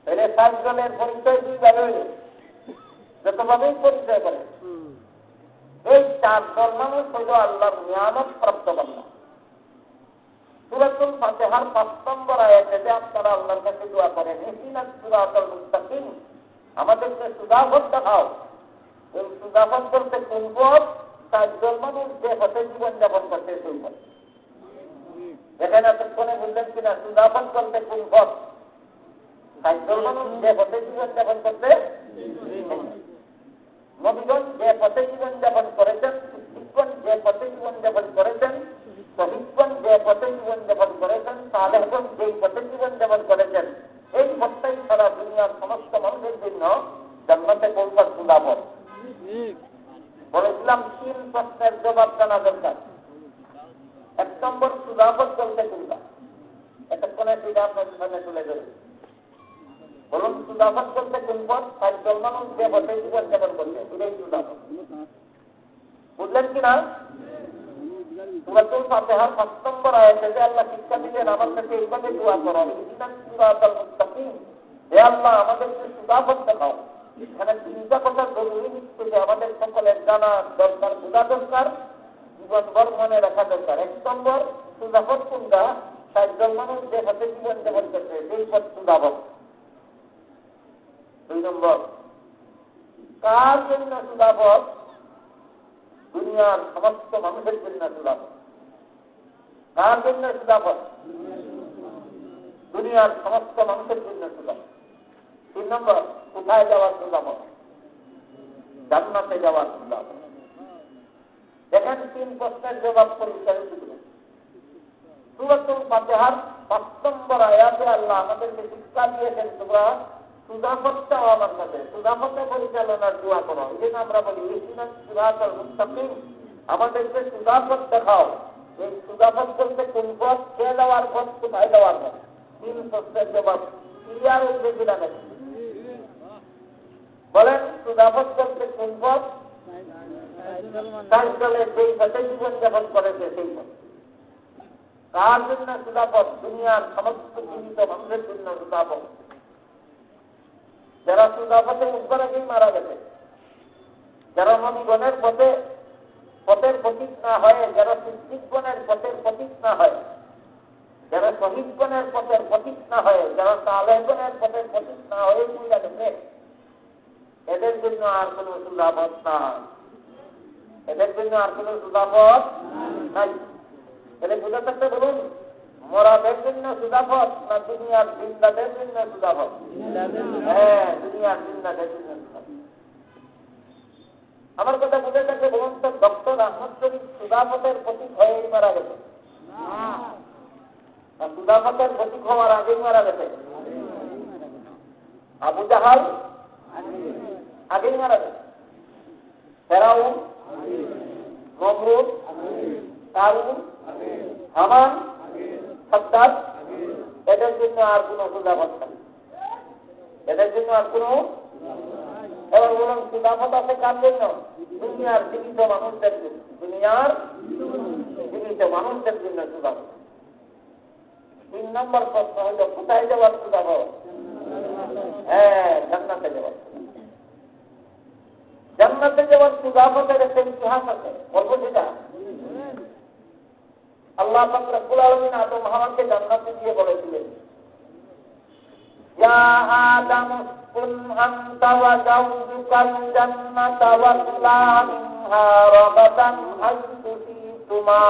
তাহলে 7 জনের পরিচয় 2 ভাবে যতভাবেই পরিচয় করে, এই 4 দল মানুষ হইল আল্লাহর নিয়ামত প্রাপ্ত বান্দা। সূরাতুল ফাতিহার 5 নম্বর আয়াতে যে আপনারা আল্লাহর কাছে দোয়া করেন, ইহদিনাস সিরাতাল মুস্তাকিম, আমাদেরকে সুদাপথ দেখাও। এই সুদাপথ বলতে কোন পথ? 4 দল মানুষ যে পথে জীবনযাপন করতে সেই পথ। এখানে এতক্ষণে বললেন কিনা সুদাপথ বলতে কোন পথ? 4 দল মানুষ যে পথে জীবনযাপন করতে, নবীগণ যে পথে জীবনযাপন করেছেন, শিক্ষকগণ যে পথে জীবনযাপন করেছেন, শহীদগণ যে পথে জীবনযাপন করেছেন, সালেহগণ যেই পথে জীবনযাপন করেছেন, এই পথটাই সারা দুনিয়ার সমস্ত মানুষের জন্য জান্নাতে পৌঁছার সুদাপথ। বলেছিলাম 3 প্রশ্নের জবাব জানা দরকার। 1 নম্বর সুদাফত চলতে কোনটা? এতক্ষণে সেটা আপনার সামনে তুলে ধরে বলুন, সুদাফত চলতে কোন পথ? সাইকেল মানুষ যে পথে জীবন যাপন করছে এটাই সুদাফত। বুঝলেন কিনা? সূরাতুল ফাতিহার 5 নম্বর আয়াতে যে আল্লাহ শিক্ষা দিলেন আমার কাছে এইভাবে দোয়া করো, ইহদিনাস সিরাতাল মুস্তাকিম, হে আল্লাহ আমাদেরকে সুদাফত দেখাও। এখানে 3টা কথা জরুরি হচ্ছে যে আমাদের সকলের জানা দরকার, বোঝা দরকার, জীবনভর মনে রাখা দরকার। 1 নম্বর সুদাফত কোনটা? সাইকেল মানুষ যে পথে জীবন যাপন করছে সেই পথ সুদাফত। 2 নম্বর, কার জন্য সুদাফত? দুনিয়ার সমস্ত মানুষের জন্য সুদাফত। কার জন্য সুদাফত? দুনিয়ার সমস্ত মানুষের জন্য সুদাফত। 3 নম্বর, কোথায় যাওয়ার সুদাফত? জান্নাতে যাওয়ার সুদাফত। দেখেন 3 প্রশ্নের জবাব পরিষ্কার দিলেন। সূরাতুল ফাতিহার 5 নম্বর আয়াতে আল্লাহ আমাদেরকে শিক্ষা দিয়েছেন তোমরা সুদাফত চাও আমার কাছে, সুদাফতে পরিচালনার দোয়া করো। এই জন্য আমরা বলি ইহদিনাস সিরাতাল মুস্তাকিম, আমাদেরকে সুদাফত দেখাও। এই সুদাফত বলতে কোন পথ, কে যাওয়ার পথ, কোথায় যাওয়ার পথ? 3 প্রশ্নের জবাব ক্লিয়ার হয়েছে কিনা নাকি বলেন? সুদাফত বলতে কোন পথ? সাইকেলে সেই পথে জীবন যাপন করেছে সেই পথ। কার জন্য সুদাফত? দুনিয়ার সমস্ত জীবিত মানুষের জন্য সুদাফত। যারা সুদাফতে উঠবার আগেই মারা গেছে, যারা নবীগণের পথের প্রতীক না হয়, যারা সিদ্দিকগণের পথের প্রতীক না হয়, যারা শহীদগণের পথের প্রতীক না হয়, যারা সালেহগণের পথের প্রতীক না হয়ে মহিলা গেছে, এদের জন্য আর কোন সুদাফত নাই। এদের জন্য আর কোন সুদাফত নাই। এদের বুঝে থাকতে বলুন, মরাদের জন্য সুদাফত না দুনিয়ার জিন্দাদের জন্য সুদাফত? হ্যাঁ, দুনিয়ার জিন্দাদের জন্য সুদাফত। আমার কথা বুঝে থাকতে বলুন তো, ডক্টর আহমদ শরীফ সুদাফতের প্রতীক হয়েই মারা গেছে? সুদাফতের প্রতীক হওয়ার আগেই মারা গেছে। আবু জাহাল আগেই মারা গেছে। ফেরাউন, নমরুদ, কারুন, হামান, সাদ্দাত, এদের জন্য আর কোন সুদাফত নেই। এদের জন্য আর কোন। এবার বলুন সুদাফত আছে কার জন্য? দুনিয়ার জীবিত মানুষদের জন্য। দুনিয়ার জীবিত মানুষদের জন্য সুদাফত। 3 নম্বর প্রশ্ন হল কোথায় যাওয়ার সুদাফত? হ্যাঁ, জান্নাতে যাওয়ার। জান্নাতে যাওয়ার সুদাফতের একটা ইতিহাস আছে, বলবো সেটা? আল্লাহ পাক রব্বুল আলামিন আদম হাওয়াকে জান্নাতে দিয়ে বলেছিলেন, ইয়া আদম কুন আনতা ওয়া যাওজুকাল জান্নাতা ওয়া কুলা মিনহা রাগাদান হাইতু শিতুমা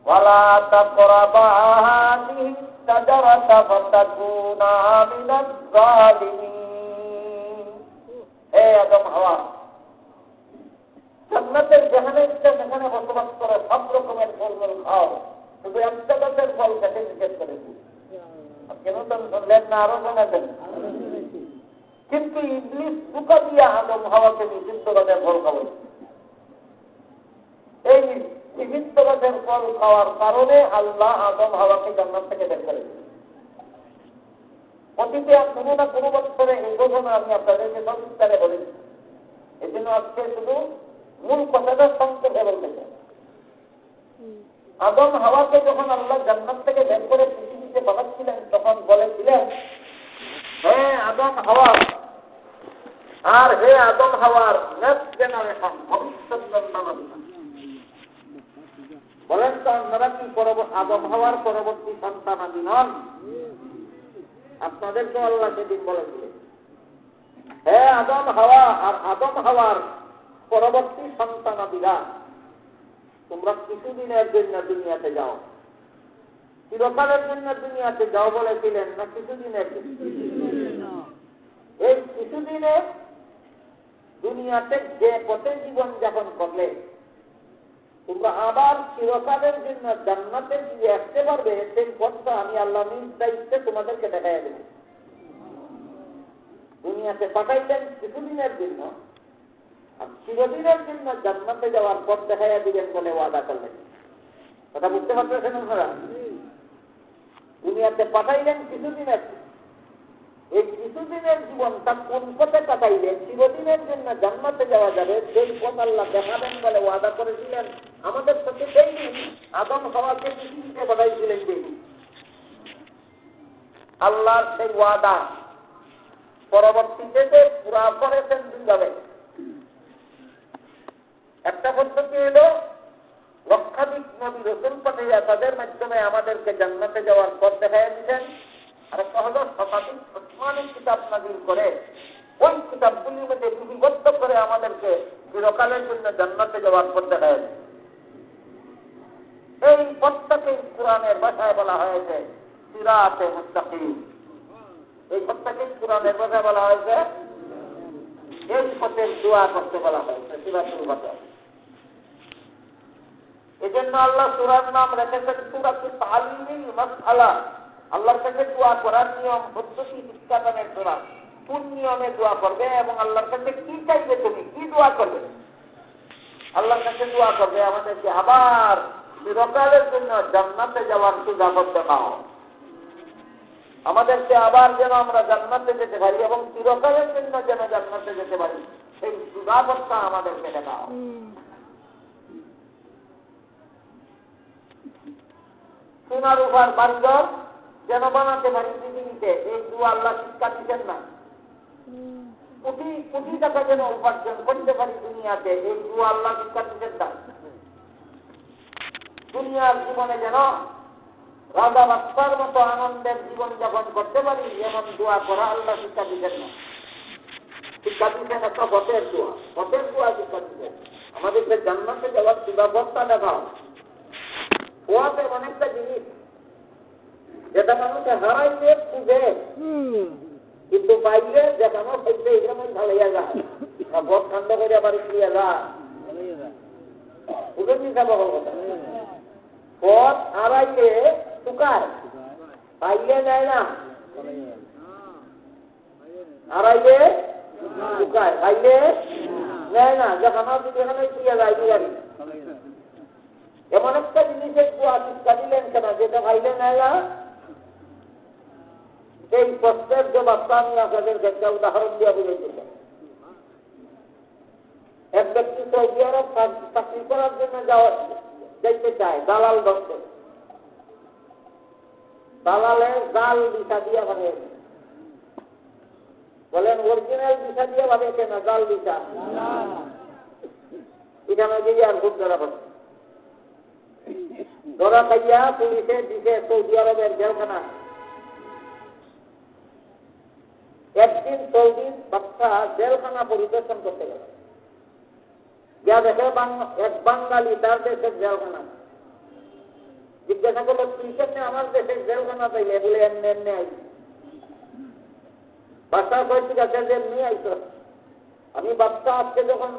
ওয়া লা তাকরাবা হাযিহি শাজারাতা ফাতাকুনা মিনাজ যালিমিন। হে আদম হাওয়া, জান্নাতের যেখানে ইচ্ছা সেখানে বসবাস করে, সব রকমের ফলমূল খাও, শুধু একটা গাছের ফল খেতে নিষেধ করেছি। কেন তো শুনলেন না? আরো শোনাতেন। কিন্তু ইবলিস ধোঁকা দিয়ে আদম হাওয়াকে নিষিদ্ধ গাছের ফল খাওয়াই। এই নিষিদ্ধ গাছের ফল খাওয়ার কারণে আল্লাহ আদম হাওয়াকে জান্নাত থেকে বের করেছেন। অতীতে কোনো না কোনো বছরে এই ঘটনা আমি আপনাদেরকে সবিস্তারে বলেছি। এই জন্য আজকে শুধু মূল কথাটা সংক্ষেপে বলতে চাই। আদম হাওয়াকে যখন আল্লাহ জান্নাত থেকে বের করে পৃথিবীতে পাঠাচ্ছিলেন, তখন বলেছিলেন, হে আদম হাওয়া আর হে আদম হাওয়ার নেক্সট জেনারেশন, ভবিষ্যৎ সন্তান। বলেন তো আপনারা কি আদম হাওয়ার পরবর্তী সন্তান আমি নন? আপনাদেরকে আল্লাহ সেদিন বলেছিলেন, হে আদম হাওয়া আর আদম হাওয়ার পরবর্তী সন্তানাদিরা, তোমরা কিছুদিনের জন্য দুনিয়াতে যাও। চিরকালের জন্য দুনিয়াতে যাও বলেছিলেন না কিছুদিনের জন্য? এই কিছুদিনে দুনিয়াতে যে পথে জীবন যাপন করলে তোমরা আবার চিরকালের জন্য জান্নাতে গিয়ে আসতে পারবে, সেই পথটা আমি আল্লাহ নিজ দায়িত্বে তোমাদেরকে দেখাই দেব। দুনিয়াতে পাঠাইলেন কিছুদিনের জন্য, আর চিরদিনের জন্য জান্নাতে যাওয়ার পথ দেখাইয়া দিবেন বলে ওয়াদা করলেন। কথা বুঝতে পারতেছেন আপনারা? দুনিয়াতে পাঠাইলেন কিছুদিনের, এই কিছুদিনের জীবনটা কোন পথে কাটাইলে চিরদিনের জন্য জান্নাতে যাওয়া যাবে সেই পথ আল্লাহ দেখাবেন বলে ওয়াদা করেছিলেন আমাদের সাথে। সেই দিন আদম হাওয়াকে পৃথিবীতে পাঠাইছিলেন যেদিন, আল্লাহর সেই ওয়াদা পরবর্তীতে পুরা করেছেন দুইভাবে। একটা পদ্ধতি হল লক্ষাধিক নবী রাসূল পাঠাইয়া তাদের মাধ্যমে আমাদেরকে জান্নাতে যাওয়ার পথ দেখাইয়া দিতেন। আর একটা হলো শতাধিক আসমানি কিতাব নাযিল করে ওই কিতাবগুলির মধ্যে লিপিবদ্ধ করে আমাদেরকে চিরকালের জন্য জান্নাতে যাওয়ার পথ দেখাইয়া দিতেন। এই পথটাকে কোরআনের ভাষায় বলা হয়েছে সিরাতে মুস্তাকিম। এই পথটাকে কোরআনের ভাষায় বলা হয়েছে, এই পথের দোয়া করতে বলা হয়েছে সিরাতুল বাকারা। এজন্য আল্লাহ সূরার নাম রেখেছেন সূরাতুল তালিমিল মাসআলা। আল্লাহর কাছে দোয়া করার নিয়ম পদ্ধতি শিক্ষাদানের সূরা। কোন নিয়মে দোয়া করবে এবং আল্লাহর কাছে কি চাইবে, তুমি কি দোয়া করবে? আল্লাহর কাছে দোয়া করবে আমাদেরকে আবার চিরকালের জন্য জান্নাতে যাওয়ার সুযোগ দাও, আমাদেরকে আবার যেন আমরা জান্নাতে যেতে পারি এবং চিরকালের জন্য যেন জান্নাতে যেতে পারি, সেই সুযোগটা আমাদেরকে দেখাও। সোনার উপর বাড়িঘর যেন বানাতে পারি পৃথিবীতে, এই দোয়া আল্লাহ শিক্ষা দিচ্ছেন না। কোটি কোটি টাকা যেন উপার্জন করতে পারি দুনিয়াতে, এই দোয়া আল্লাহ শিক্ষা দিচ্ছেন না। দুনিয়ার জীবনে যেন রাজা বাদশার মতো আনন্দের জীবন যাপন করতে পারি, এমন দোয়া করা আল্লাহ শিক্ষা দিচ্ছেন না। শিক্ষা দিচ্ছেন একটা পথের দোয়া, পথের দোয়া শিক্ষা দিচ্ছেন আমাদেরকে জান্নাতে যাওয়ার সুব্যবস্থা দেখাও। ওয়াতে অনেকটা জিনিস যেটা মানুষকে হারাইতে খুঁজে কিন্তু বাইরে দেখানো হইতে এখানে ঢালাইয়া যায়, বদ ঠান্ড করে আবার ফিরিয়া যায়, বুঝে নিতে বড় কথা। পথ হারাইলে শুকায়, পাইলে নেয় না, হারাইলে শুকায়, পাইলে নেয় না, দেখানো যেখানে ফিরিয়া যায় দুবারই। এমন একটা জিনিসের দোয়া শিক্ষা দিলেন কেন যেটা পাইলে নেয় না। এই প্রশ্নের জবাবটা আমি আপনাদেরকে একটা উদাহরণ দিয়ে বুঝেছিলাম। এক ব্যক্তি সৌদি আরব চাকরি করার জন্য যাইতে চায় দালাল দপ্তর। দালালে জাল ভিসা দিয়ে বানিয়েছে, বলেন অরিজিনাল ভিসা দিয়ে বানিয়েছে না জাল ভিসা? এখানে গিয়ে আর খুব ধরা পড়ছে, ধরা খাইয়া পুলিশে দিছে সৌদি আরবের জেলখানা। একদিন সৌদি বাচ্চা জেলখানা পরিদর্শন করতে গেল, যা দেখে এক বাঙালি তার দেশের জেলখানা। জিজ্ঞাসা করলো তুই কেমনি আমার দেশের জেলখানা পাইলে? বলে এমনি এমনি আইছি। বাচ্চা কয়েক ঠিক আছে যে এমনি আইস। আমি বাচ্চা আজকে যখন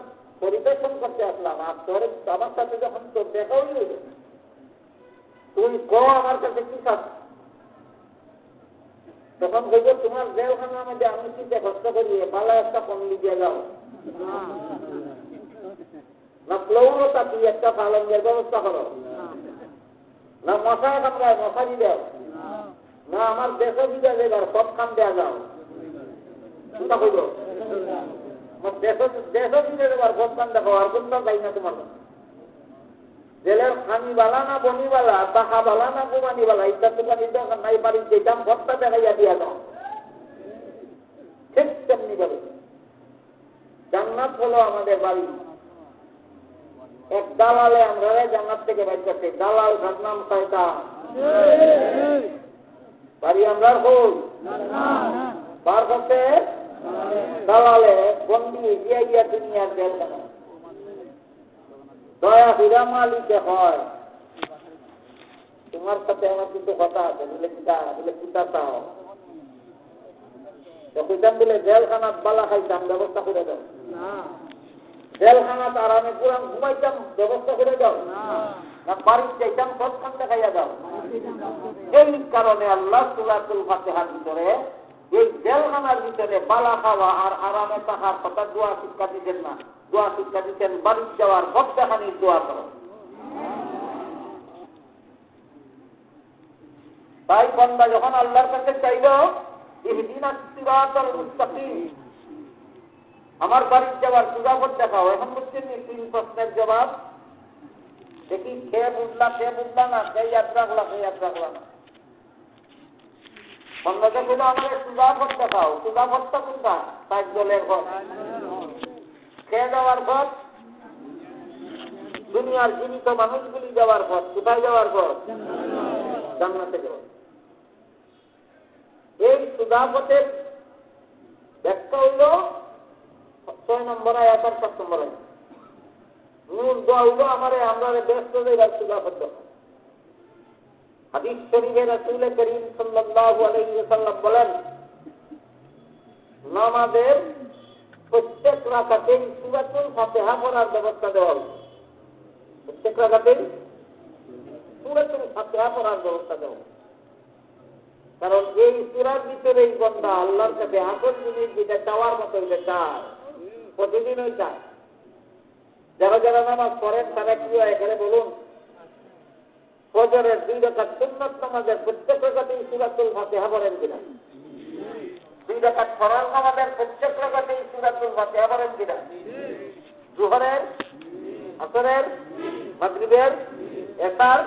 পরিদর্শন করতে আসলাম আর তোর আমার সাথে যখন তোর দেখা হইল, তুই আমার কাছে কি চাস? তখন বলবো তোমার জেলখানার মধ্যে আমি চিন্তা কষ্ট করি ভালো একটা কমলি দিয়ে যাও না, ফ্লোরটা তুই একটা পালঙ্গের ব্যবস্থা করো না, মশায় কামড়ায় মশারি দেও না, আমার দেশ দিদা দেবার সব কাম দেওয়া যাও। চিন্তা করবো দেশ দিদে দেবার সব কাম দেখো, আর কোনটা চাই না তোমার। জেলের খানিবালা না বনিবালা, টাকাবালা না গোমানিবালা, ইত্যাদ দোকানি দোকান নাই বাড়ি যেতাম ভর্তা দেখাইয়া দিয়া দাও। ঠিক তেমনি বলে জান্নাত হলো আমাদের বাড়ি। এক দালালে আমরা জান্নাত থেকে বাইর করছে, দালাল নাম শয়তান, বাড়ি আমরা হল বার করতে দালালে বন্দি গিয়া গিয়া দুনিয়ার জেলখানা। দয়া হিরা মালিকে হয় তোমার সাথে আমার কিন্তু কথা আছে, বলে কিতা চাও? কইতাম বলে জেলখানাত বালা খাইতাম, ব্যবস্থা করে দাও। জেলখানাত আরামে পুরান ঘুমাইতাম, ব্যবস্থা করে দাও। না বাড়ির চাইতাম সবখান দেখাইয়া দাও। এই কারণে আল্লাহ সূরাতুল ফাতিহার ভিতরে এই জেলখানার ভিতরে বালা খাওয়া আর আরামে থাকার কথা দোয়া শিক্ষা দিচ্ছেন না, দোয়া শিক্ষা দিচ্ছেন বাড়ি যাওয়ার বদ্দাখানি দোয়া করো। তাই বান্দা যখন আল্লাহর কাছে চাইল ইহদিনাস সিরাতাল মুস্তাকিম, আমার বাড়ি যাওয়ার সুজাপথ দেখাও, এখন বুঝছেন তিন প্রশ্নের জবাব। দেখি খেয়ে বুঝলা না, খেয়ে ইয়াদ রাখলা না। বান্দাকে বলো আমাকে সুজাপথ দেখাও, সুজাপথটা কোনটা? তাই জলের ঘর, খেয়ে যাওয়ার ঘর, দুনিয়ার জীবিত মানুষগুলি যাওয়ার ঘর। কোথায় যাওয়ার ঘর? জান্নাতে যাওয়ার। এই সুজাপথের ব্যাখ্যা হইল 6 নম্বর আয়াতের 7 নম্বর আয়াত। মূল দোয়া হইল আমারে আমরা ব্যস্ত যাইবার সুজাপথ দেখাও। হাদিস শরীফে রাসূল করিম সাল্লাল্লাহু আলাইহি ওয়াসাল্লাম বলেন, নামাজের প্রত্যেক রাকাতেই সূরাতুল ফাতিহা পড়ার ব্যবস্থা দেওয়া হবে। প্রত্যেক রাকাতেই সূরাতুল ফাতিহা পড়ার ব্যবস্থা দেওয়া হবে। কারণ এই সূরার ভিতরে এই বান্দা আল্লাহর কাছে আসল জিনিস যেটা চাওয়ার মতো এটা চায়, প্রতিদিনই চায়। যারা যারা নামাজ পড়েন তারা কি এখানে বলুন, ফজরের 2 রাকাত সুন্নাত নামাজের প্রত্যেক রাকাতেই সূরাতুল ফাতিহা পড়েন কিনা? 2 রাকাত ফরজ নামাজের প্রত্যেক রাকাতেই সূরাতুল ফাতিহা পড়েন কিনা? যোহরের, আসরের, মাগরিবের, এশার,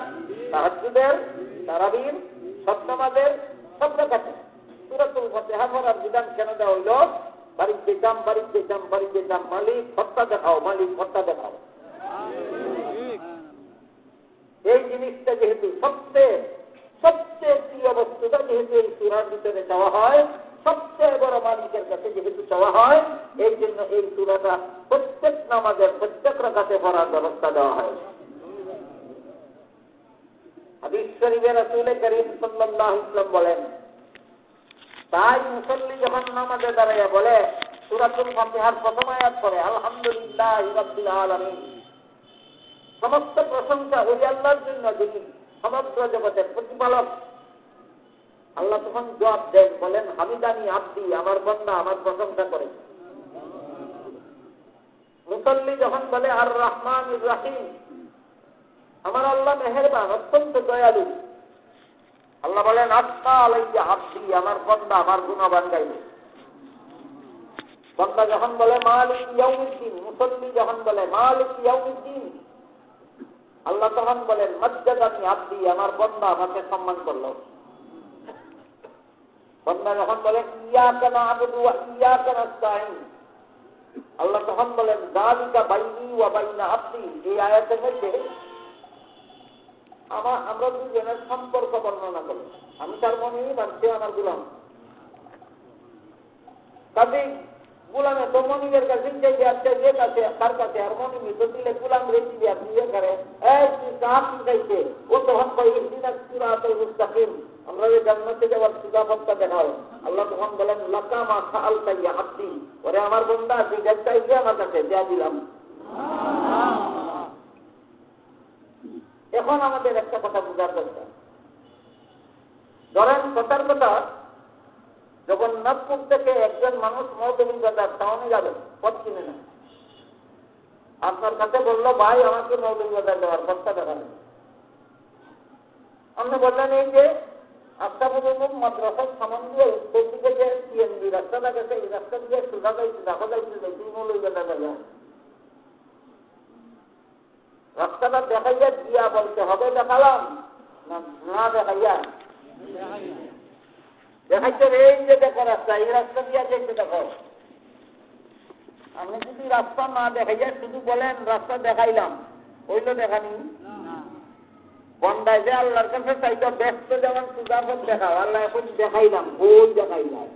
তাহাজ্জুদের, তারাবির, সব নামাজের সব রাকাতে সূরাতুল ফাতিহা পড়ার বিধান কেন দেওয়া হইল? বাড়িতে যাম, মালিক হত্যা দেখাও। এই জিনিসটা যেহেতু সবচেয়ে প্রিয় বস্তুটা যেহেতু এই সূরার ভিতরে চাওয়া হয়, সবচেয়ে বড় মালিকের কাছে যেহেতু চাওয়া হয়, এই জন্য এই সূরাটা প্রত্যেক নামাজের প্রত্যেক রাকাতে পড়ার ব্যবস্থা দেওয়া হয়। হাদিস শরীফে রাসূল করিম সাল্লাল্লাহু আলাইহি ওয়াসাল্লাম বলেন, তাই মুসল্লি যখন নামাজে দাঁড়াইয়া বলে সূরাতুল ফাতিহার প্রথম আয়াত পড়ে আলহামদুলিল্লাহি রাব্বিল আলামিন, সমস্ত প্রশংসা ওই আল্লাহর জন্য যিনি সমগ্র জগতের প্রতিপালক। আল্লাহ তখন জবাব দেন, বলেন হামিদানি আব্দি, আমার বান্দা আমার প্রশংসা করে। মুসল্লি যখন বলে আর রহমানির রহিম, আমার আল্লাহ মেহেরবান, অত্যন্ত দয়ালু। আল্লাহ বলেন আসনা আলাইয়া আব্দি, আমার বান্দা আমার গুণগান গাইবে। বান্দা যখন বলে মালিক ইয়াউমিদ্দিন, মুসল্লি যখন বলে মালিক ইয়াউমিদ্দিন, আল্লাহ তখন বলেন মজ্জাদানি আব্দি, আমার বান্দা আমাকে সম্মান করলো। বান্দা যখন বলেন ইয়াকা না'বুদু ওয়া ইয়াকা নাস্তাইন, আল্লাহ তখন বলেন যালিকা বাইনি ওয়া বাইনা আব্দি। এই আয়াতের মধ্যে আমরা দুজনের সম্পর্ক বর্ণনা করি। আমি তার মনিব আর সে আমার গুলাম। কাজে গুলামে তো মনিবের কাছে তার কাছে আর মনিবি তো দিলে গুলাম রেখে দিয়ে আপনি করে চাইছে ও তখন ইহদিনাস সিরাতাল মুস্তাকিম, আমরা যে জান্নাতে যাওয়ার সুজাপথটা দেখাও। আল্লাহ তখন বলেন লাকা মা সাআলতা ইয়া আব্দি, ওরে আমার বান্দা তুই যা চাইছে আমার কাছে দেয়া দিলাম। এখন আমাদের একটা কথা বোঝার দরকার। ধরেন কথার কথা, জগন্নাথপুর থেকে একজন মানুষ মৌলভীবাজার টাউনে যাবেন, পথ চিনে না। আপনার কাছে বললো ভাই আমাকে মৌলভীবাজার যাওয়ার পথটা দেখাবেন। আপনি বললেন এই যে আশরাফুল মাদ্রাসার সামনে দিয়ে উত্তর দিকে যে সিএনজি রাস্তাটা গেছে, এই রাস্তা দিয়ে সোজা যাইছে, দেখা যাইছে তুই মৌলভীবাজার যাবেন। রাস্তাটা দেখাইয়া দিয়া বলতে হবে দেখালাম না দেখাইয়া দেখাইতে এই যে দেখো রাস্তা, এই রাস্তা দিয়া যেতে দেখো। আপনি যদি রাস্তা না দেখাইয়া শুধু বলেন রাস্তা দেখাইলাম, ওইলো দেখানি। বন্দায় যে আল্লাহর কাছে চাইতো ব্যস্ত যেমন সুজাপথ দেখাও, আল্লাহ এখন দেখাইলাম, ওই দেখাইলাম।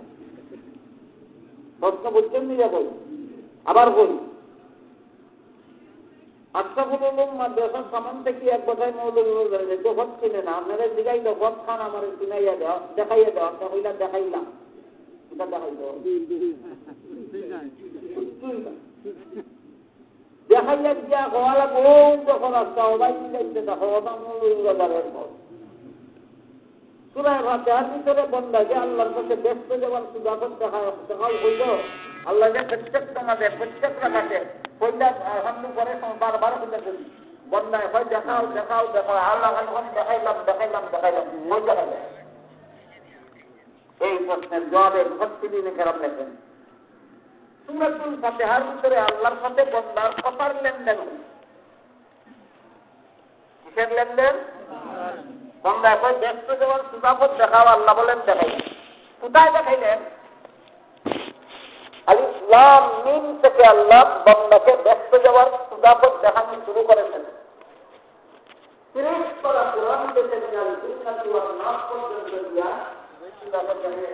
প্রশ্ন বুঝছেন নি? দেখো আবার বলি, আশরাফুল মাদ্রাসার সামান থেকে এক কথায় মৌলভীবাজার যেতে পথ চিনে না। আপনারা জিগাইল পথ খান আমার চিনাইয়া দেওয়া, দেখাইয়া দেওয়া, দেখাইলাম দেখাইলাম এটা দেখাইল দেখাইয়া দিয়া হওয়ালা বহু যখন রাস্তা ওবাই চিনাইতে দেখো ওটা মৌলভীবাজারের পথ। সূরা ফাতিহার ভিতরে বান্দাকে আল্লাহর কাছে ব্যস্ত যাওয়ার সুযোগ দেখাও হইল আল্লাহ যে প্রত্যেক তোমাদের প্রত্যেক রাখাতে কইলা হামদু করে বারবার কইলা করি বন্দায় হয় দেখাও দেখাও দেখাও আল্লাহ দেখাইলাম ওই দেখাইলাম এই প্রশ্নের জবাবে ভর্তি দিনে কেরাম লেখেন সূরাতুল ফাতিহার ভিতরে আল্লাহর সাথে বন্দার কথার লেনদেন কিসের লেনদেন বন্দায় হয় ব্যস্ত যাওয়ার সুযোগ দেখাও আল্লাহ বলেন দেখাইলেন কোথায় দেখাইলেন আলিফ লাম মিম থেকে আল্লাহ বান্দাকে ব্যস্ত যাওয়ার সুদাফত দেখানো শুরু করেছেন 30 পারা কোরআন থেকে নিয়ে দুনিয়াতে ওয়ার নাস পর্যন্ত দিয়া সুদাফত জানিয়ে